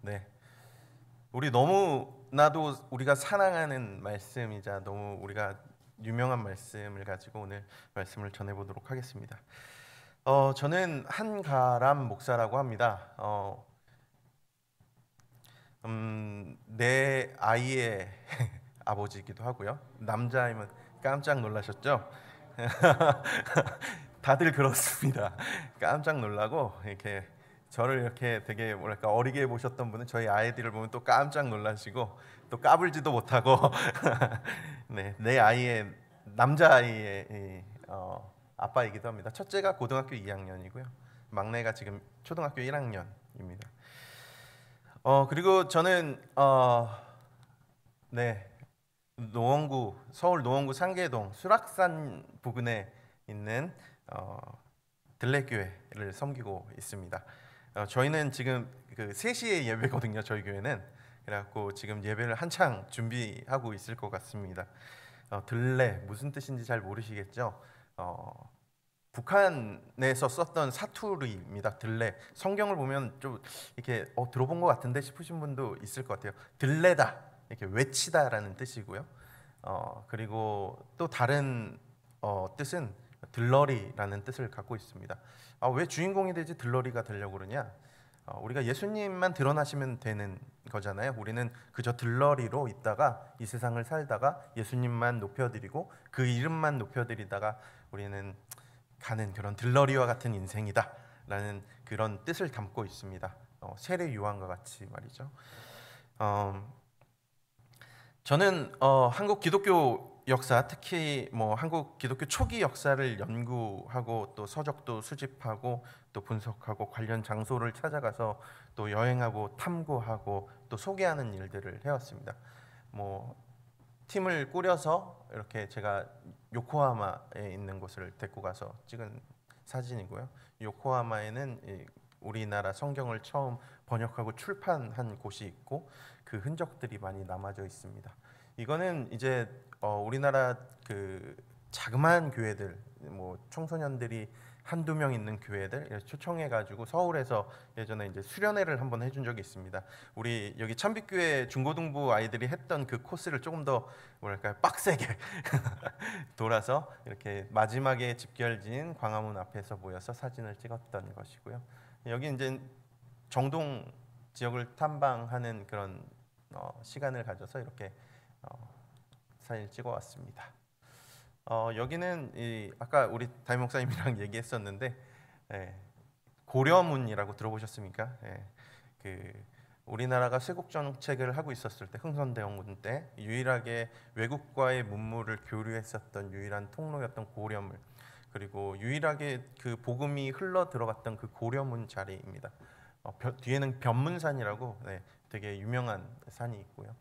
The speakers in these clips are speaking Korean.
네, 우리 너무나도 우리가 사랑하는 말씀이자 너무 우리가 유명한 말씀을 가지고 오늘 말씀을 전해보도록 하겠습니다. 저는 한가람 목사라고 합니다. 내 아이의 아버지이기도 하고요. 남자이면 깜짝 놀라셨죠? 다들 그렇습니다. 깜짝 놀라고 이렇게 저를 이렇게 되게 뭐랄까 어리게 보셨던 분은 저희 아이들을 보면 또 깜짝 놀라시고 또 까불지도 못하고 네, 내 아이의 남자아이의 아빠이기도 합니다. 첫째가 고등학교 2학년이고요. 막내가 지금 초등학교 1학년입니다. 그리고 저는 네, 노원구 서울 노원구 상계동 수락산 부근에 있는 들레교회를 섬기고 있습니다. 저희는 지금 그 3시에 예배거든요. 저희 교회는 그래갖고 지금 예배를 한창 준비하고 있을 것 같습니다. 들레 무슨 뜻인지 잘 모르시겠죠? 북한에서 썼던 사투리입니다. 들레. 성경을 보면 좀 이렇게 들어본 것 같은데 싶으신 분도 있을 것 같아요. 들레다 이렇게 외치다라는 뜻이고요. 그리고 또 다른 뜻은 들러리라는 뜻을 갖고 있습니다. 왜 주인공이 되지 들러리가 되려고 그러냐? 우리가 예수님만 드러나시면 되는 거잖아요. 우리는 그저 들러리로 있다가 이 세상을 살다가 예수님만 높여드리고 그 이름만 높여드리다가 우리는 가는 그런 들러리와 같은 인생이다라는 그런 뜻을 담고 있습니다. 세례 요한과 같이 말이죠. 저는 한국 기독교 역사, 특히 뭐 한국 기독교 초기 역사를 연구하고 또 서적도 수집하고 또 분석하고 관련 장소를 찾아가서 또 여행하고 탐구하고 또 소개하는 일들을 해왔습니다. 뭐 팀을 꾸려서 이렇게 제가 요코하마에 있는 곳을 데리고 가서 찍은 사진이고요. 요코하마에는 우리나라 성경을 처음 번역하고 출판한 곳이 있고 그 흔적들이 많이 남아져 있습니다. 이거는 이제 우리나라 그 자그마한 교회들, 뭐 청소년들이 한두 명 있는 교회들 초청해가지고 서울에서 예전에 이제 수련회를 한번 해준 적이 있습니다. 우리 여기 참빛교회 중고등부 아이들이 했던 그 코스를 조금 더 뭐랄까요 빡세게 돌아서 이렇게 마지막에 집결지인 광화문 앞에서 모여서 사진을 찍었던 것이고요. 여기 이제 정동 지역을 탐방하는 그런 시간을 가져서 이렇게 사진을 찍어왔습니다. 여기는 아까 우리 담임 목사님이랑 얘기했었는데 고려문이라고 들어보셨습니까? 그 우리나라가 쇄국 정책을 하고 있었을 때 흥선대원군 때 유일하게 외국과의 문물을 교류했었던 유일한 통로였던 고려문, 그리고 유일하게 그 복음이 흘러 들어갔던 그 고려문 자리입니다. 뒤에는 변문산이라고 되게 유명한 산이 있고요.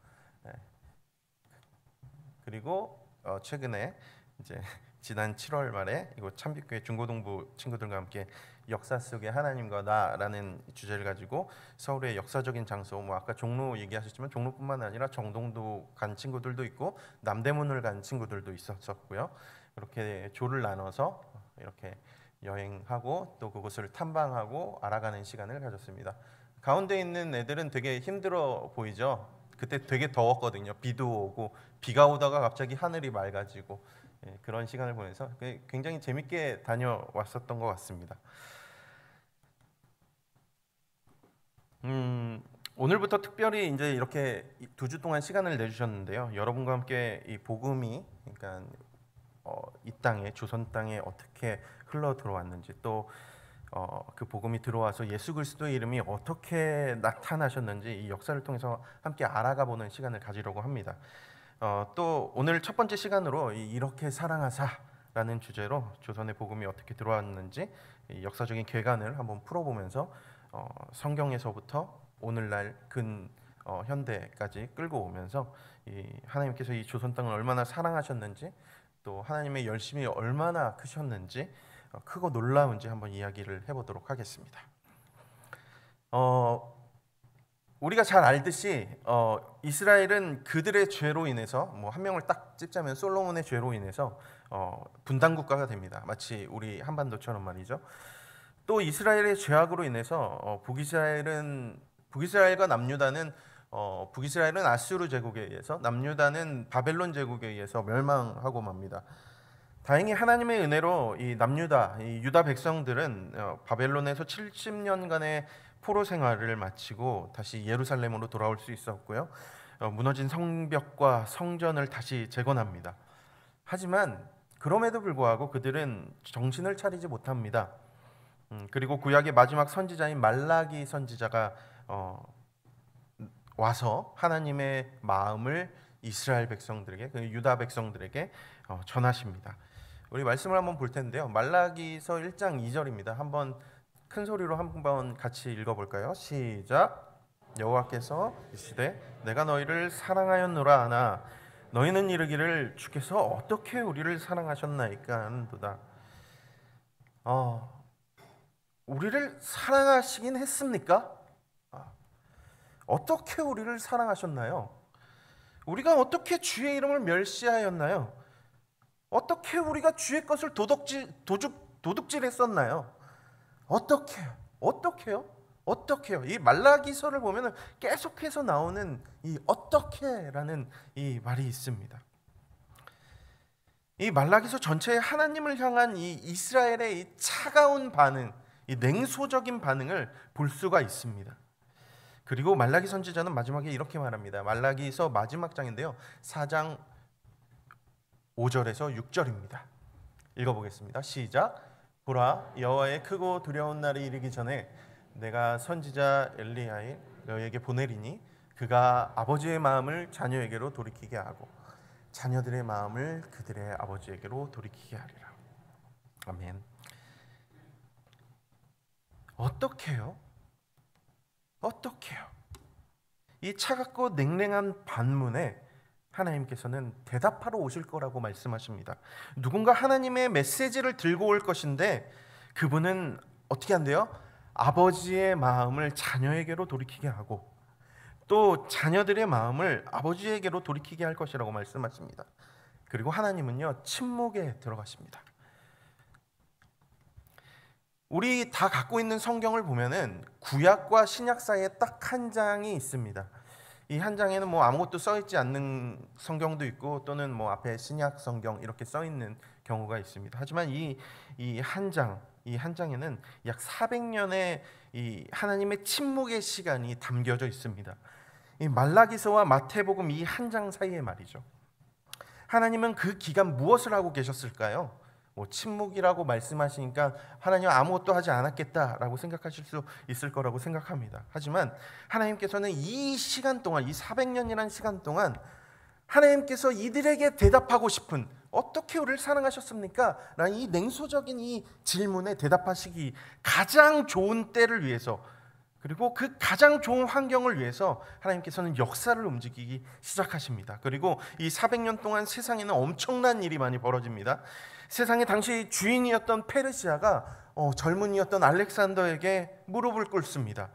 그리고 최근에 이제 지난 7월 말에 이곳 참빛교회 중고등부 친구들과 함께 역사 속의 하나님과 나라는 주제를 가지고 서울의 역사적인 장소, 뭐 아까 종로 얘기하셨지만 종로뿐만 아니라 정동도 간 친구들도 있고 남대문을 간 친구들도 있었고요. 이렇게 조를 나눠서 이렇게 여행하고 또 그곳을 탐방하고 알아가는 시간을 가졌습니다. 가운데 있는 애들은 되게 힘들어 보이죠? 그때 되게 더웠거든요. 비도 오고 비가 오다가 갑자기 하늘이 맑아지고 그런 시간을 보내서 굉장히 재밌게 다녀왔었던 것 같습니다. 오늘부터 특별히 이제 이렇게 2주 동안 시간을 내주셨는데요. 여러분과 함께 이 복음이 그러니까 이 땅에 조선 땅에 어떻게 흘러 들어왔는지 또 그 복음이 들어와서 예수 그리스도의 이름이 어떻게 나타나셨는지 이 역사를 통해서 함께 알아가 보는 시간을 가지려고 합니다. 또 오늘 첫 번째 시간으로 이렇게 사랑하사라는 주제로 조선의 복음이 어떻게 들어왔는지 이 역사적인 궤관을 한번 풀어보면서 성경에서부터 오늘날 현대까지 끌고 오면서 하나님께서 이 조선 땅을 얼마나 사랑하셨는지 또 하나님의 열심이 얼마나 크셨는지 크고 놀라운지 한번 이야기를 해보도록 하겠습니다. 우리가 잘 알듯이 이스라엘은 그들의 죄로 인해서 뭐 한 명을 딱 찝자면 솔로몬의 죄로 인해서 분단 국가가 됩니다. 마치 우리 한반도처럼 말이죠. 또 이스라엘의 죄악으로 인해서 북이스라엘은 북이스라엘과 남유다는 북이스라엘은 아수르 제국에 의해서, 남유다는 바벨론 제국에 의해서 멸망하고 맙니다. 다행히 하나님의 은혜로 이 남유다, 이 유다 백성들은 바벨론에서 70년간의 포로 생활을 마치고 다시 예루살렘으로 돌아올 수 있었고요. 무너진 성벽과 성전을 다시 재건합니다. 하지만 그럼에도 불구하고 그들은 정신을 차리지 못합니다. 그리고 구약의 마지막 선지자인 말라기 선지자가 와서 하나님의 마음을 이스라엘 백성들에게, 그 유다 백성들에게 전하십니다. 우리 말씀을 한번 볼 텐데요. 말라기서 1장 2절입니다. 한번 큰 소리로 한번 같이 읽어볼까요? 시작. 여호와께서 이르시되 내가 너희를 사랑하였노라 하나 너희는 이르기를 주께서 어떻게 우리를 사랑하셨나이까 하는도다. 우리를 사랑하시긴 했습니까? 어떻게 우리를 사랑하셨나요? 우리가 어떻게 주의 이름을 멸시하였나요? 어떻게 우리가 주의 것을 도둑질했었나요? 어떻게요? 이 말라기서를 보면 계속해서 나오는 이 어떻게라는 이 말이 있습니다. 이 말라기서 전체에 하나님을 향한 이 이스라엘의 이 차가운 반응, 이 냉소적인 반응을 볼 수가 있습니다. 그리고 말라기 선지자는 마지막에 이렇게 말합니다. 말라기서 마지막 장인데요, 4장 5절에서 6절입니다. 읽어보겠습니다. 시작. 보라, 여호와의 크고 두려운 날이 이르기 전에 내가 선지자 엘리야를 너희에게 보내리니 그가 아버지의 마음을 자녀에게로 돌이키게 하고 자녀들의 마음을 그들의 아버지에게로 돌이키게 하리라. 아멘. 어떻게요? 이 차갑고 냉랭한 반문에 하나님께서는 대답하러 오실 거라고 말씀하십니다. 누군가 하나님의 메시지를 들고 올 것인데 그분은 어떻게 한대요? 아버지의 마음을 자녀에게로 돌이키게 하고 또 자녀들의 마음을 아버지에게로 돌이키게 할 것이라고 말씀하십니다. 그리고 하나님은요, 침묵에 들어가십니다. 우리 다 갖고 있는 성경을 보면은 구약과 신약 사이에 딱 한 장이 있습니다. 이 한 장에는 뭐 아무것도 써 있지 않는 성경도 있고 또는 뭐 앞에 신약 성경 이렇게 써 있는 경우가 있습니다. 하지만 이 한 장에는 약 400년의 이 하나님의 침묵의 시간이 담겨져 있습니다. 이 말라기서와 마태복음 이 한 장 사이에 말이죠. 하나님은 그 기간 무엇을 하고 계셨을까요? 뭐 침묵이라고 말씀하시니까 하나님 아무것도 하지 않았겠다라고 생각하실 수 있을 거라고 생각합니다. 하지만 하나님께서는 이 시간 동안, 이 400년이라는 시간 동안 하나님께서 이들에게 대답하고 싶은, 어떻게 우리를 사랑하셨습니까? 라는 이 냉소적인 이 질문에 대답하시기 가장 좋은 때를 위해서, 그리고 그 가장 좋은 환경을 위해서 하나님께서는 역사를 움직이기 시작하십니다. 그리고 이 400년 동안 세상에는 엄청난 일이 많이 벌어집니다. 세상의 당시 주인이었던 페르시아가 젊은이였던 알렉산더에게 무릎을 꿇습니다.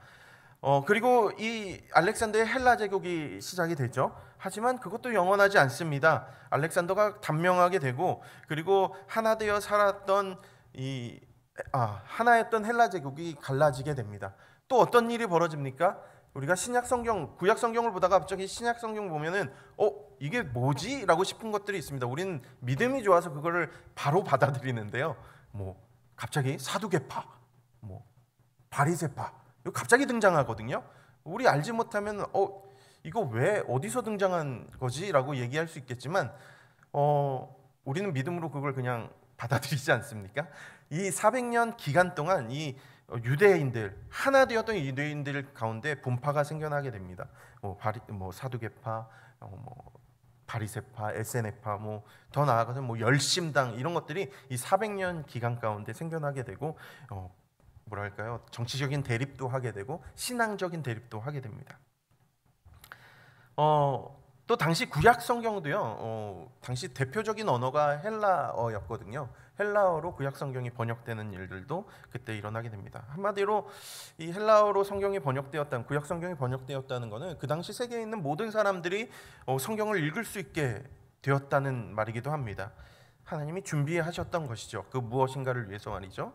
그리고 이 알렉산더의 헬라 제국이 시작이 되죠. 하지만 그것도 영원하지 않습니다. 알렉산더가 단명하게 되고, 그리고 하나 되어 살았던 하나였던 헬라 제국이 갈라지게 됩니다. 또 어떤 일이 벌어집니까? 우리가 신약 성경, 구약 성경을 보다가 갑자기 신약 성경 보면은 이게 뭐지? 라고 싶은 것들이 있습니다. 우리는 믿음이 좋아서 그거를 바로 받아들이는데요. 뭐 갑자기 사두개파, 뭐 바리새파, 이거 갑자기 등장하거든요. 우리 알지 못하면 이거 왜 어디서 등장한 거지? 라고 얘기할 수 있겠지만 우리는 믿음으로 그걸 그냥 받아들이지 않습니까? 이 400년 기간 동안 이 유대인들, 하나 되었던 유대인들 가운데 분파가 생겨나게 됩니다. 사두개파, 바리새파, 에세네파, 더 나아가서 열심당, 이런 것들이 이 400년 기간 가운데 생겨나게 되고, 정치적인 대립도 하게 되고 신앙적인 대립도 하게 됩니다. 또 당시 구약 성경도요, 당시 대표적인 언어가 헬라어였거든요. 헬라어로 구약 성경이 번역되는 일들도 그때 일어나게 됩니다. 한마디로 이 헬라어로 성경이 번역되었다는, 구약 성경이 번역되었다는 것은 그 당시 세계에 있는 모든 사람들이 성경을 읽을 수 있게 되었다는 말이기도 합니다. 하나님이 준비하셨던 것이죠. 그 무엇인가를 위해서 말이죠.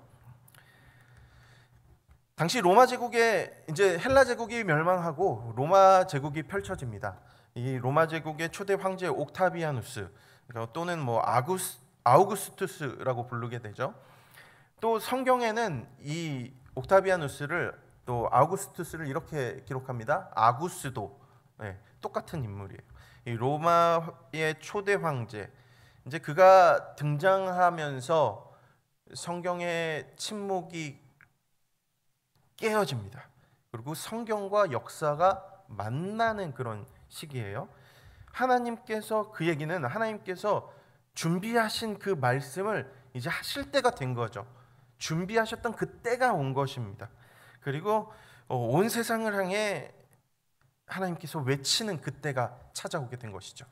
당시 로마 제국의 이제 헬라 제국이 멸망하고 로마 제국이 펼쳐집니다. 이 로마 제국의 초대 황제 옥타비아누스, 그러니까 또는 뭐 아우구스투스라고 부르게 되죠. 또 성경에는 이 옥타비아누스를, 또 아우구스투스를 이렇게 기록합니다. 아구스도. 네, 똑같은 인물이에요. 이 로마의 초대 황제, 이제 그가 등장하면서 성경의 침묵이 깨어집니다. 그리고 성경과 역사가 만나는 그런 시기예요. 하나님께서, 그 얘기는 하나님께서 준비하신 그 말씀을 이제 하실 때가 된 거죠. 준비하셨던 그 때가 온 것입니다. 그리고 온 세상을 향해 하나님께서 외치는 그 때가 찾아오게 된 것이죠.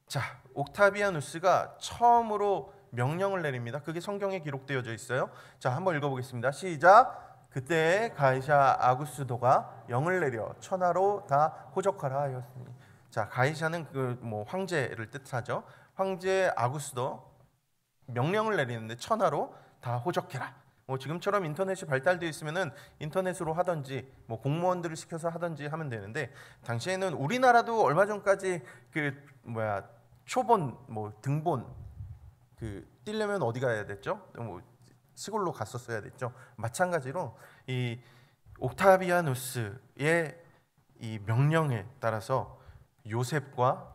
자, 옥타비아누스가 처음으로 명령을 내립니다. 그게 성경에 기록되어져 있어요. 자, 한번 읽어보겠습니다. 시작. 그때 가이사 아구스도가 영을 내려 천하로 다 호적하라 하였으니. 자, 가이사는 그 뭐 황제를 뜻하죠. 황제 아구스도 명령을 내리는데 천하로 다 호적해라. 뭐 지금처럼 인터넷이 발달되어 있으면은 인터넷으로 하든지 뭐 공무원들을 시켜서 하든지 하면 되는데, 당시에는 우리나라도 얼마 전까지 그 초본 뭐 등본 그 띄려면 어디 가야 됐죠? 뭐 시골로 갔었어야 됐죠. 마찬가지로 이 옥타비아누스의 이 명령에 따라서 요셉과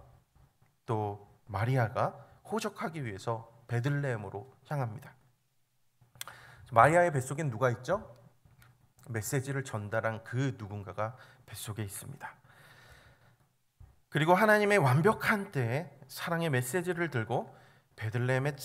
또 마리아가 호적하기 위해서 베들레헴으로 향합니다. 마리아의 뱃속엔 누가 있죠? 메시지를 전달한 그 누군가가 뱃속에 있습니다. 그리고 하나님의 완벽한 때에 사랑의 메시지를 들고 베들레헴의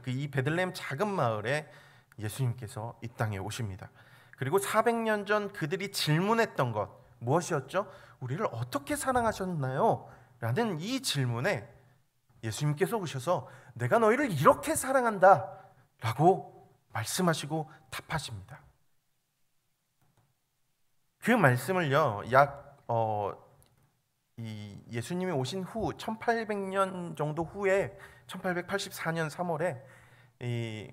이 베들레헴 작은 마을에 예수님께서 이 땅에 오십니다. 그리고 400년 전 그들이 질문했던 것 무엇이었죠? 우리를 어떻게 사랑하셨나요? 라는 이 질문에 예수님께서 오셔서 내가 너희를 이렇게 사랑한다 라고 말씀하시고 답하십니다. 그 말씀을요, 이 예수님이 오신 후 1800년 정도 후에 1884년 3월에 이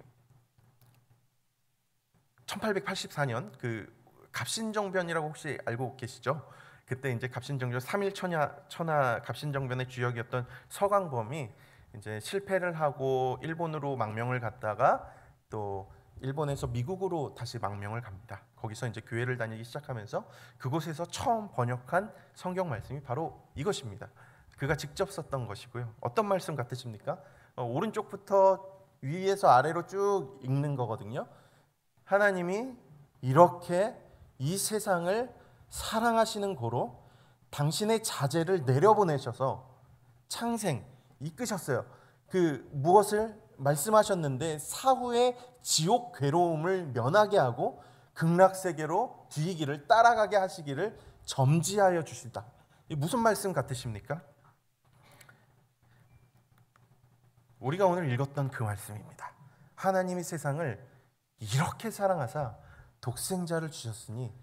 1884년 그 갑신정변이라고 혹시 알고 계시죠? 그때 이제 갑신정변 3일 천하 갑신정변의 주역이었던 서광범이 이제 실패를 하고 일본으로 망명을 갔다가 또 일본에서 미국으로 다시 망명을 갑니다. 거기서 이제 교회를 다니기 시작하면서 그곳에서 처음 번역한 성경 말씀이 바로 이것입니다. 그가 직접 썼던 것이고요. 어떤 말씀 같으십니까? 오른쪽부터 위에서 아래로 쭉 읽는 거거든요. 하나님이 이렇게 이 세상을 사랑하시는 고로 당신의 자제를 내려보내셔서 창생 이끄셨어요. 그 무엇을 말씀하셨는데 사후의 지옥 괴로움을 면하게 하고 극락세계로 뒤이 길을 따라가게 하시기를 점지하여 주시다. 무슨 말씀 같으십니까? 우리가 오늘 읽었던 그 말씀입니다. 하나님이 세상을 이렇게 사랑하사 독생자를 주셨으니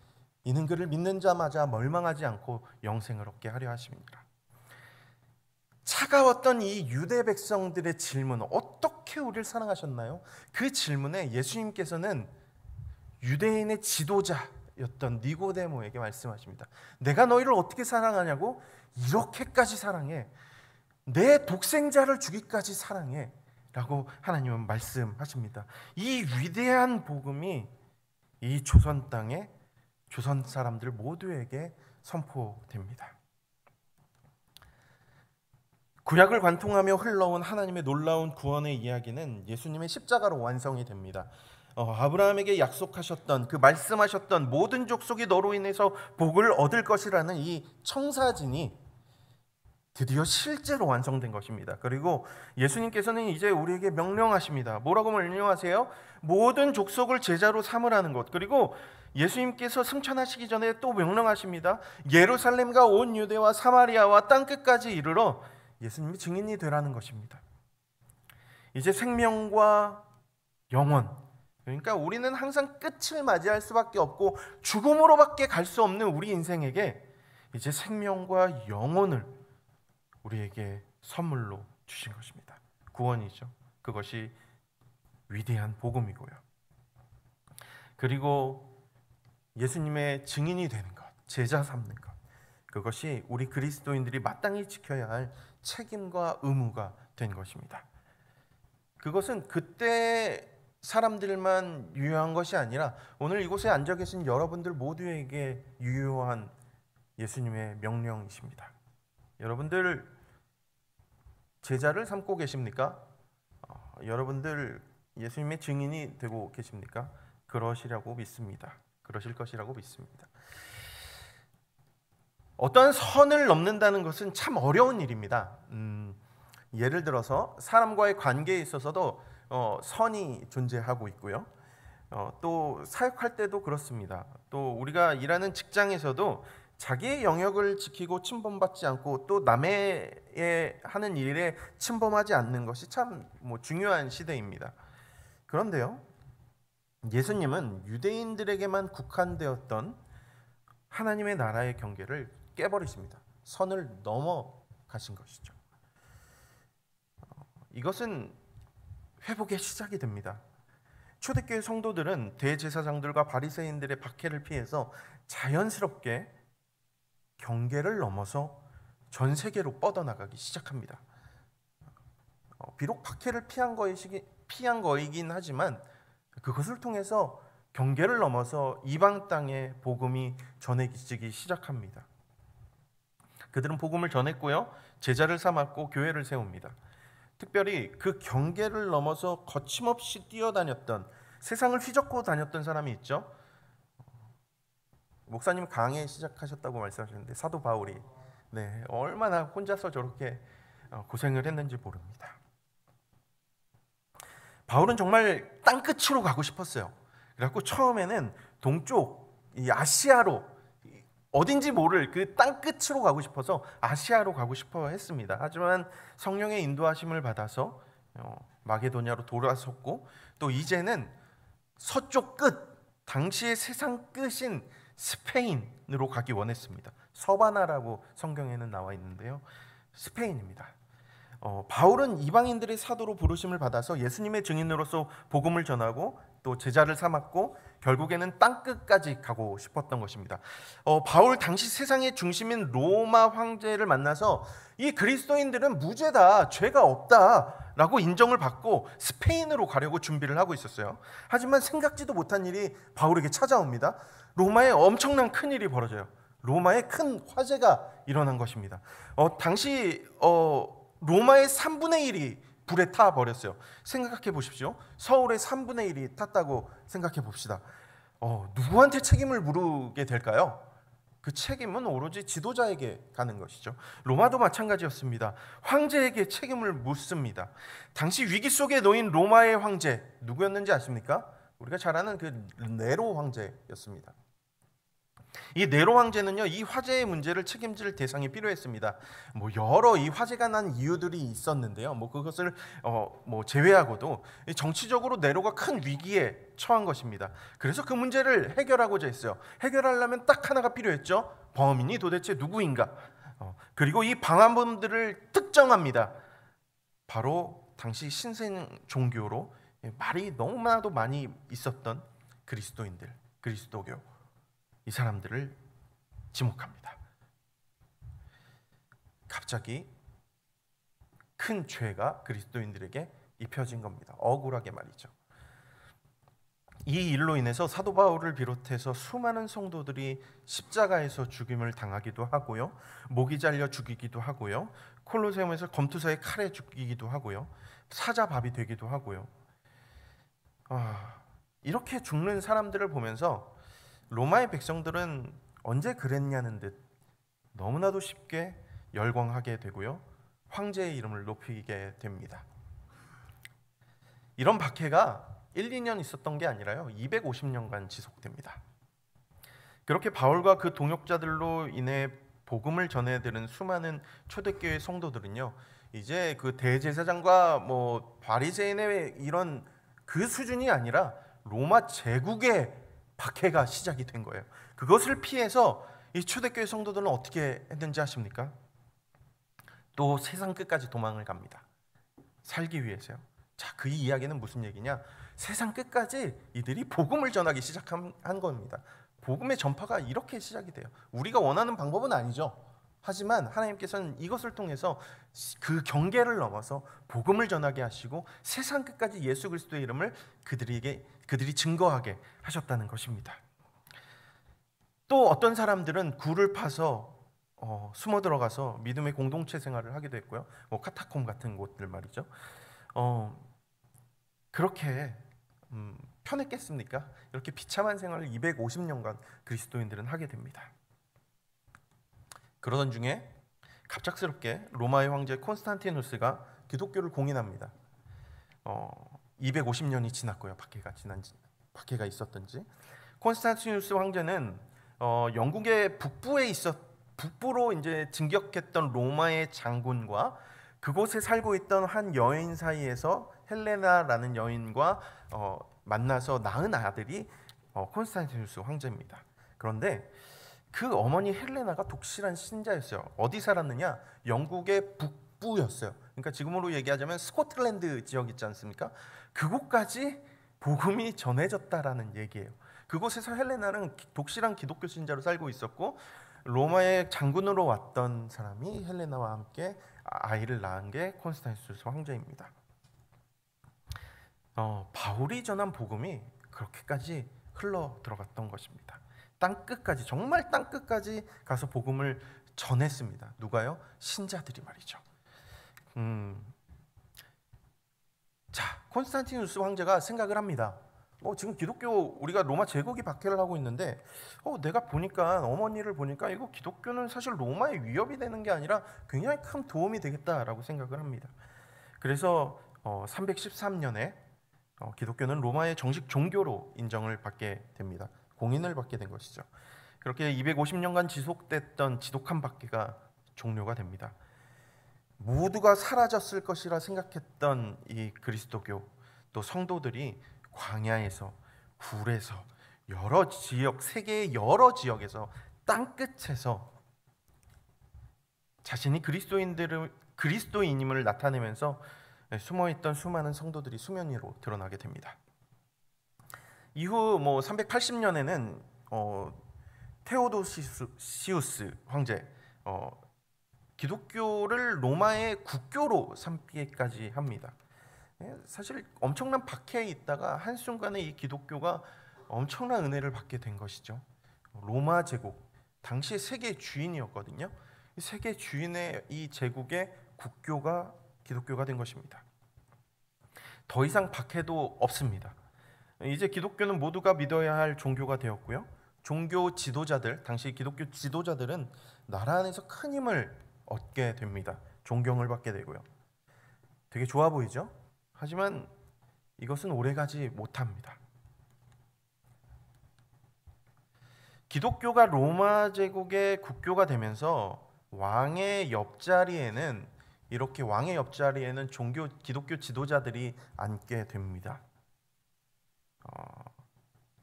이는 그를 믿는 자마다 멀망하지 않고 영생을 얻게 하려 하심이니라. 차가웠던 이 유대 백성들의 질문, 어떻게 우리를 사랑하셨나요? 그 질문에 예수님께서는 유대인의 지도자였던 니고데모에게 말씀하십니다. 내가 너희를 어떻게 사랑하냐고? 이렇게까지 사랑해. 내 독생자를 주기까지 사랑해 라고 하나님은 말씀하십니다. 이 위대한 복음이 이 조선 땅에 조선 사람들 모두에게 선포됩니다. 구약을 관통하며 흘러온 하나님의 놀라운 구원의 이야기는 예수님의 십자가로 완성이 됩니다. 아브라함에게 약속하셨던, 그 말씀하셨던 모든 족속이 너로 인해서 복을 얻을 것이라는 이 청사진이 드디어 실제로 완성된 것입니다. 그리고 예수님께서는 이제 우리에게 명령하십니다. 뭐라고 명령하세요? 모든 족속을 제자로 삼으라는 것. 그리고 예수님께서 승천하시기 전에 또 명령하십니다. 예루살렘과 온 유대와 사마리아와 땅끝까지 이르러 예수님이 증인이 되라는 것입니다. 이제 생명과 영원, 그러니까 우리는 항상 끝을 맞이할 수밖에 없고 죽음으로밖에 갈 수 없는 우리 인생에게 이제 생명과 영혼을 우리에게 선물로 주신 것입니다. 구원이죠. 그것이 위대한 복음이고요. 그리고 예수님의 증인이 되는 것, 제자 삼는 것, 그것이 우리 그리스도인들이 마땅히 지켜야 할 책임과 의무가 된 것입니다. 그것은 그때 사람들만 유효한 것이 아니라 오늘 이곳에 앉아 계신 여러분들 모두에게 유효한 예수님의 명령이십니다. 여러분들 제자를 삼고 계십니까? 여러분들 예수님의 증인이 되고 계십니까? 그러시라고 믿습니다. 그러실 것이라고 믿습니다. 어떠한 선을 넘는다는 것은 참 어려운 일입니다. 예를 들어서 사람과의 관계에 있어서도 선이 존재하고 있고요. 또 사역할 때도 그렇습니다. 또 우리가 일하는 직장에서도 자기의 영역을 지키고 침범받지 않고 또 남의 하는 일에 침범하지 않는 것이 참 중요한 시대입니다. 그런데요, 예수님은 유대인들에게만 국한되었던 하나님의 나라의 경계를 깨버리십니다. 선을 넘어가신 것이죠. 이것은 회복의 시작이 됩니다. 초대교회 성도들은 대제사장들과 바리새인들의 박해를 피해서 자연스럽게 경계를 넘어서 전 세계로 뻗어나가기 시작합니다. 비록 박해를 피한 거이긴 하지만 그것을 통해서 경계를 넘어서 이방 땅에 복음이 전해지기 시작합니다. 그들은 복음을 전했고요, 제자를 삼았고 교회를 세웁니다. 특별히 그 경계를 넘어서 거침없이 뛰어다녔던, 세상을 휘젓고 다녔던 사람이 있죠. 목사님 강해 시작하셨다고 말씀하셨는데 사도 바울이 얼마나 혼자서 저렇게 고생을 했는지 모릅니다. 바울은 정말 땅끝으로 가고 싶었어요. 그래갖고 처음에는 동쪽 이 아시아로, 어딘지 모를 그 땅끝으로 가고 싶어서 아시아로 가고 싶어 했습니다. 하지만 성령의 인도하심을 받아서 마게도냐로 돌아섰고, 또 이제는 서쪽 끝, 당시의 세상 끝인 스페인으로 가기 원했습니다. 서바나라고 성경에는 나와 있는데요, 스페인입니다. 바울은 이방인들의 사도로 부르심을 받아서 예수님의 증인으로서 복음을 전하고 또 제자를 삼았고 결국에는 땅끝까지 가고 싶었던 것입니다. 바울 당시 세상의 중심인 로마 황제를 만나서 이 그리스도인들은 무죄다, 죄가 없다라고 인정을 받고 스페인으로 가려고 준비를 하고 있었어요. 하지만 생각지도 못한 일이 바울에게 찾아옵니다. 로마에 엄청난 큰일이 벌어져요. 로마에 큰 화재가 일어난 것입니다. 당시 로마의 3분의 1이 불에 타 버렸어요. 생각해 보십시오. 서울의 3분의 1이 탔다고 생각해 봅시다. 누구한테 책임을 물게 될까요? 그 책임은 오로지 지도자에게 가는 것이죠. 로마도 마찬가지였습니다. 황제에게 책임을 묻습니다. 당시 위기 속에 놓인 로마의 황제 누구였는지 아십니까? 우리가 잘 아는 그 네로 황제였습니다. 이 네로 황제는요, 이 화재의 문제를 책임질 대상이 필요했습니다. 여러 이 화재가 난 이유들이 있었는데요. 그것을 제외하고도 정치적으로 네로가 큰 위기에 처한 것입니다. 그래서 그 문제를 해결하고자 했어요. 해결하려면 딱 하나가 필요했죠. 범인이 도대체 누구인가? 그리고 이 방화범들을 특정합니다. 바로 당시 신생 종교로 말이 너무나도 많이 있었던 그리스도인들, 그리스도교, 이 사람들을 지목합니다. 갑자기 큰 죄가 그리스도인들에게 입혀진 겁니다. 억울하게 말이죠. 이 일로 인해서 사도 바울을 비롯해서 수많은 성도들이 십자가에서 죽임을 당하기도 하고요, 목이 잘려 죽이기도 하고요, 콜로세움에서 검투사의 칼에 죽이기도 하고요, 사자밥이 되기도 하고요. 이렇게 죽는 사람들을 보면서 로마의 백성들은 언제 그랬냐는 듯 너무나도 쉽게 열광하게 되고요, 황제의 이름을 높이게 됩니다. 이런 박해가 1, 2년 있었던 게 아니라요, 250년간 지속됩니다. 그렇게 바울과 그 동역자들로 인해 복음을 전해드린 수많은 초대교회 성도들은요, 이제 그 대제사장과 바리새인의 이런 그 수준이 아니라 로마 제국의 박해가 시작이 된 거예요. 그것을 피해서 이 초대교회 성도들은 어떻게 했는지 아십니까? 또 세상 끝까지 도망을 갑니다. 살기 위해서요. 자, 그 이야기는 무슨 얘기냐? 세상 끝까지 이들이 복음을 전하기 시작한 겁니다. 복음의 전파가 이렇게 시작이 돼요. 우리가 원하는 방법은 아니죠. 하지만 하나님께서는 이것을 통해서 그 경계를 넘어서 복음을 전하게 하시고 세상 끝까지 예수 그리스도의 이름을 그들이 증거하게 하셨다는 것입니다. 또 어떤 사람들은 굴을 파서 숨어 들어가서 믿음의 공동체 생활을 하기도 했고요. 뭐 카타콤 같은 곳들 말이죠. 그렇게 편했겠습니까? 이렇게 비참한 생활을 250년간 그리스도인들은 하게 됩니다. 그러던 중에 갑작스럽게 로마의 황제 콘스탄티누스가 기독교를 공인합니다. 250년이 지났고요. 박해가 있었던지. 콘스탄티누스 황제는 영국의 북부로 이제 진격했던 로마의 장군과 그곳에 살고 있던 한 여인 사이에서 헬레나라는 여인과 만나서 낳은 아들이 콘스탄티누스 황제입니다. 그런데 그 어머니 헬레나가 독실한 신자였어요. 어디 살았느냐? 영국의 북부였어요. 그러니까 지금으로 얘기하자면 스코틀랜드 지역 있지 않습니까? 그곳까지 복음이 전해졌다라는 얘기예요. 그곳에서 헬레나는 독실한 기독교 신자로 살고 있었고 로마의 장군으로 왔던 사람이 헬레나와 함께 아이를 낳은 게 콘스탄티누스 황제입니다. 바울이 전한 복음이 그렇게까지 흘러 들어갔던 것입니다. 땅끝까지, 정말 땅끝까지 가서 복음을 전했습니다. 누가요? 신자들이 말이죠. 자, 콘스탄티누스 황제가 생각을 합니다. 지금 기독교, 우리가 로마 제국이 박해를 하고 있는데 내가 보니까, 어머니를 보니까 이거 기독교는 사실 로마의 위협이 되는 게 아니라 굉장히 큰 도움이 되겠다라고 생각을 합니다. 그래서 313년에 기독교는 로마의 정식 종교로 인정을 받게 됩니다. 공인을 받게 된 것이죠. 그렇게 250년간 지속됐던 지독한 박해가 종료가 됩니다. 모두가 사라졌을 것이라 생각했던 이 그리스도교, 또 성도들이 광야에서, 굴에서, 여러 지역, 세계의 여러 지역에서, 땅끝에서 자신이 그리스도인임을 나타내면서 숨어있던 수많은 성도들이 수면 위로 드러나게 됩니다. 이후 380년에는 테오도시우스 황제, 기독교를 로마의 국교로 삼기까지 합니다. 사실 엄청난 박해에 있다가 한순간에 이 기독교가 엄청난 은혜를 받게 된 것이죠. 로마 제국, 당시 세계 주인이었거든요. 세계 주인의 이 제국의 국교가 기독교가 된 것입니다. 더 이상 박해도 없습니다. 이제 기독교는 모두가 믿어야 할 종교가 되었고요. 종교 지도자들, 당시 기독교 지도자들은 나라 안에서 큰 힘을 얻게 됩니다. 존경을 받게 되고요. 되게 좋아 보이죠? 하지만 이것은 오래가지 못합니다. 기독교가 로마 제국의 국교가 되면서 왕의 옆자리에는 기독교 지도자들이 앉게 됩니다.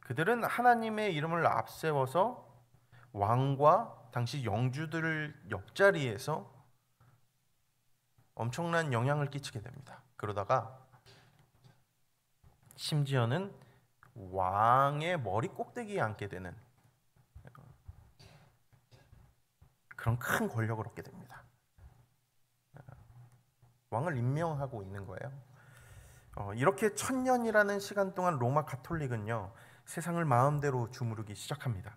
그들은 하나님의 이름을 앞세워서 왕과 당시 영주들 옆자리에서 엄청난 영향을 끼치게 됩니다. 그러다가 심지어는 왕의 머리 꼭대기에 앉게 되는 그런 큰 권력을 얻게 됩니다. 왕을 임명하고 있는 거예요. 이렇게 1000년이라는 시간 동안 로마 가톨릭은요, 세상을 마음대로 주무르기 시작합니다.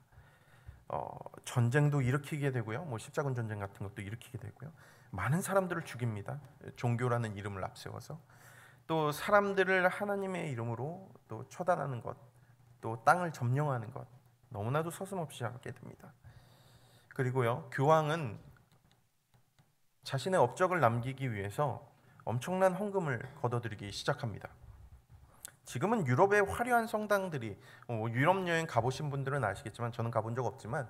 전쟁도 일으키게 되고요, 십자군 전쟁 같은 것도 일으키게 되고요, 많은 사람들을 죽입니다. 종교라는 이름을 앞세워서. 또 사람들을 하나님의 이름으로 또 처단하는 것, 또 땅을 점령하는 것, 너무나도 서슴없이 하게 됩니다. 그리고요, 교황은 자신의 업적을 남기기 위해서 엄청난 헌금을 걷어들이기 시작합니다. 지금은 유럽의 화려한 성당들이, 유럽 여행 가보신 분들은 아시겠지만, 저는 가본 적 없지만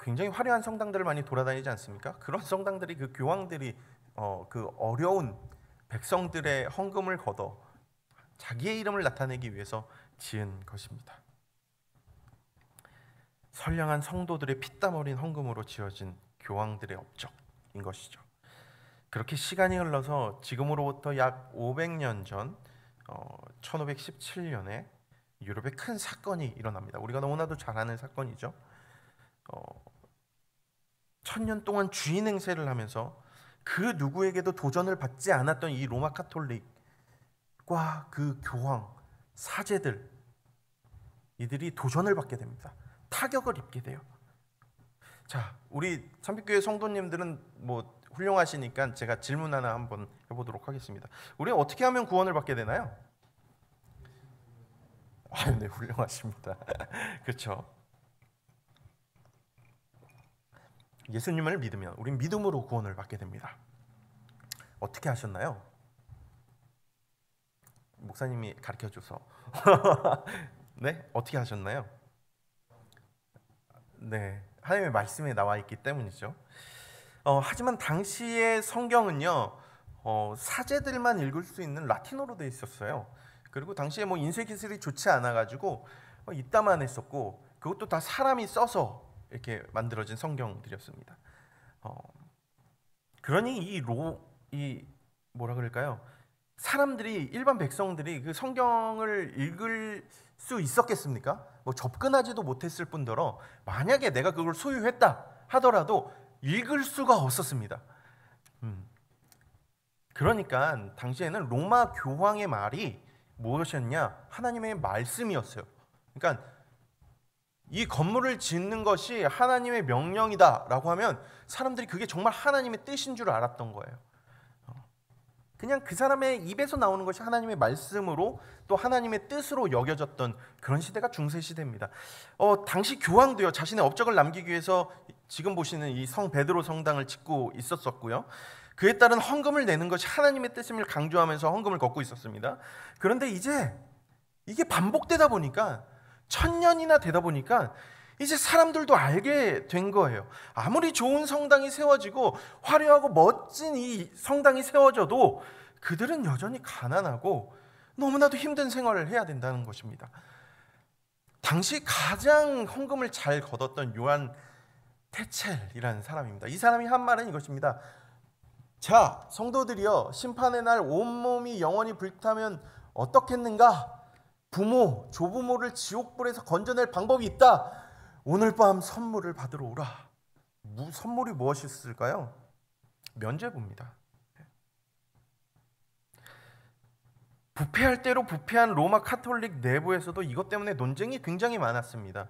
굉장히 화려한 성당들을 많이 돌아다니지 않습니까? 그런 성당들이 그 교황들이 그 어려운 백성들의 헌금을 걷어 자기의 이름을 나타내기 위해서 지은 것입니다. 선량한 성도들의 피땀 어린 헌금으로 지어진 교황들의 업적인 것이죠. 그렇게 시간이 흘러서 지금으로부터 약 500년 전 1517년에 유럽에 큰 사건이 일어납니다. 우리가 너무나도 잘 아는 사건이죠. 1000년 동안 주인 행세를 하면서 그 누구에게도 도전을 받지 않았던 이 로마 카톨릭과 그 교황, 사제들, 이들이 도전을 받게 됩니다. 타격을 입게 돼요. 자, 우리 참빛교회 성도님들은 뭐 훌륭하시니까 제가 질문 하나 한번 해보도록 하겠습니다. 우리는 어떻게 하면 구원을 받게 되나요? 네, 훌륭하십니다. 그렇죠. 예수님을 믿으면 우린 믿음으로 구원을 받게 됩니다. 어떻게 하셨나요? 목사님이 가르쳐줘서. 네, 어떻게 하셨나요? 네, 하나님의 말씀에 나와 있기 때문이죠. 하지만 당시의 성경은요, 사제들만 읽을 수 있는 라틴어로 되어 있었어요. 그리고 당시에 뭐 인쇄 기술이 좋지 않아가지고 이따만 했었고, 그것도 다 사람이 써서 이렇게 만들어진 성경들이었습니다. 그러니 이 뭐라 그럴까요? 사람들이, 일반 백성들이 그 성경을 읽을 수 있었겠습니까? 뭐 접근하지도 못했을 뿐더러 만약에 내가 그걸 소유했다 하더라도 읽을 수가 없었습니다. 그러니까 당시에는 로마 교황의 말이 무엇이었냐? 하나님의 말씀이었어요. 그러니까 이 건물을 짓는 것이 하나님의 명령이다라고 하면 사람들이 그게 정말 하나님의 뜻인 줄 알았던 거예요. 그냥 그 사람의 입에서 나오는 것이 하나님의 말씀으로 또 하나님의 뜻으로 여겨졌던 그런 시대가 중세 시대입니다. 당시 교황도요, 자신의 업적을 남기기 위해서 지금 보시는 이 성 베드로 성당을 짓고 있었고요. 그에 따른 헌금을 내는 것이 하나님의 뜻임을 강조하면서 헌금을 걷고 있었습니다. 그런데 이제 이게 반복되다 보니까 1000년이나 되다 보니까 이제 사람들도 알게 된 거예요. 아무리 좋은 성당이 세워지고 화려하고 멋진 이 성당이 세워져도 그들은 여전히 가난하고 너무나도 힘든 생활을 해야 된다는 것입니다. 당시 가장 헌금을 잘 거뒀던 요한 테첼이라는 사람입니다. 이 사람이 한 말은 이것입니다. 자, 성도들이여, 심판의 날 온몸이 영원히 불타면 어떻겠는가? 부모, 조부모를 지옥불에서 건져낼 방법이 있다. 오늘 밤 선물을 받으러 오라. 선물이 무엇이었을까요? 면죄부입니다. 부패할 대로 부패한 로마 카톨릭 내부에서도 이것 때문에 논쟁이 굉장히 많았습니다.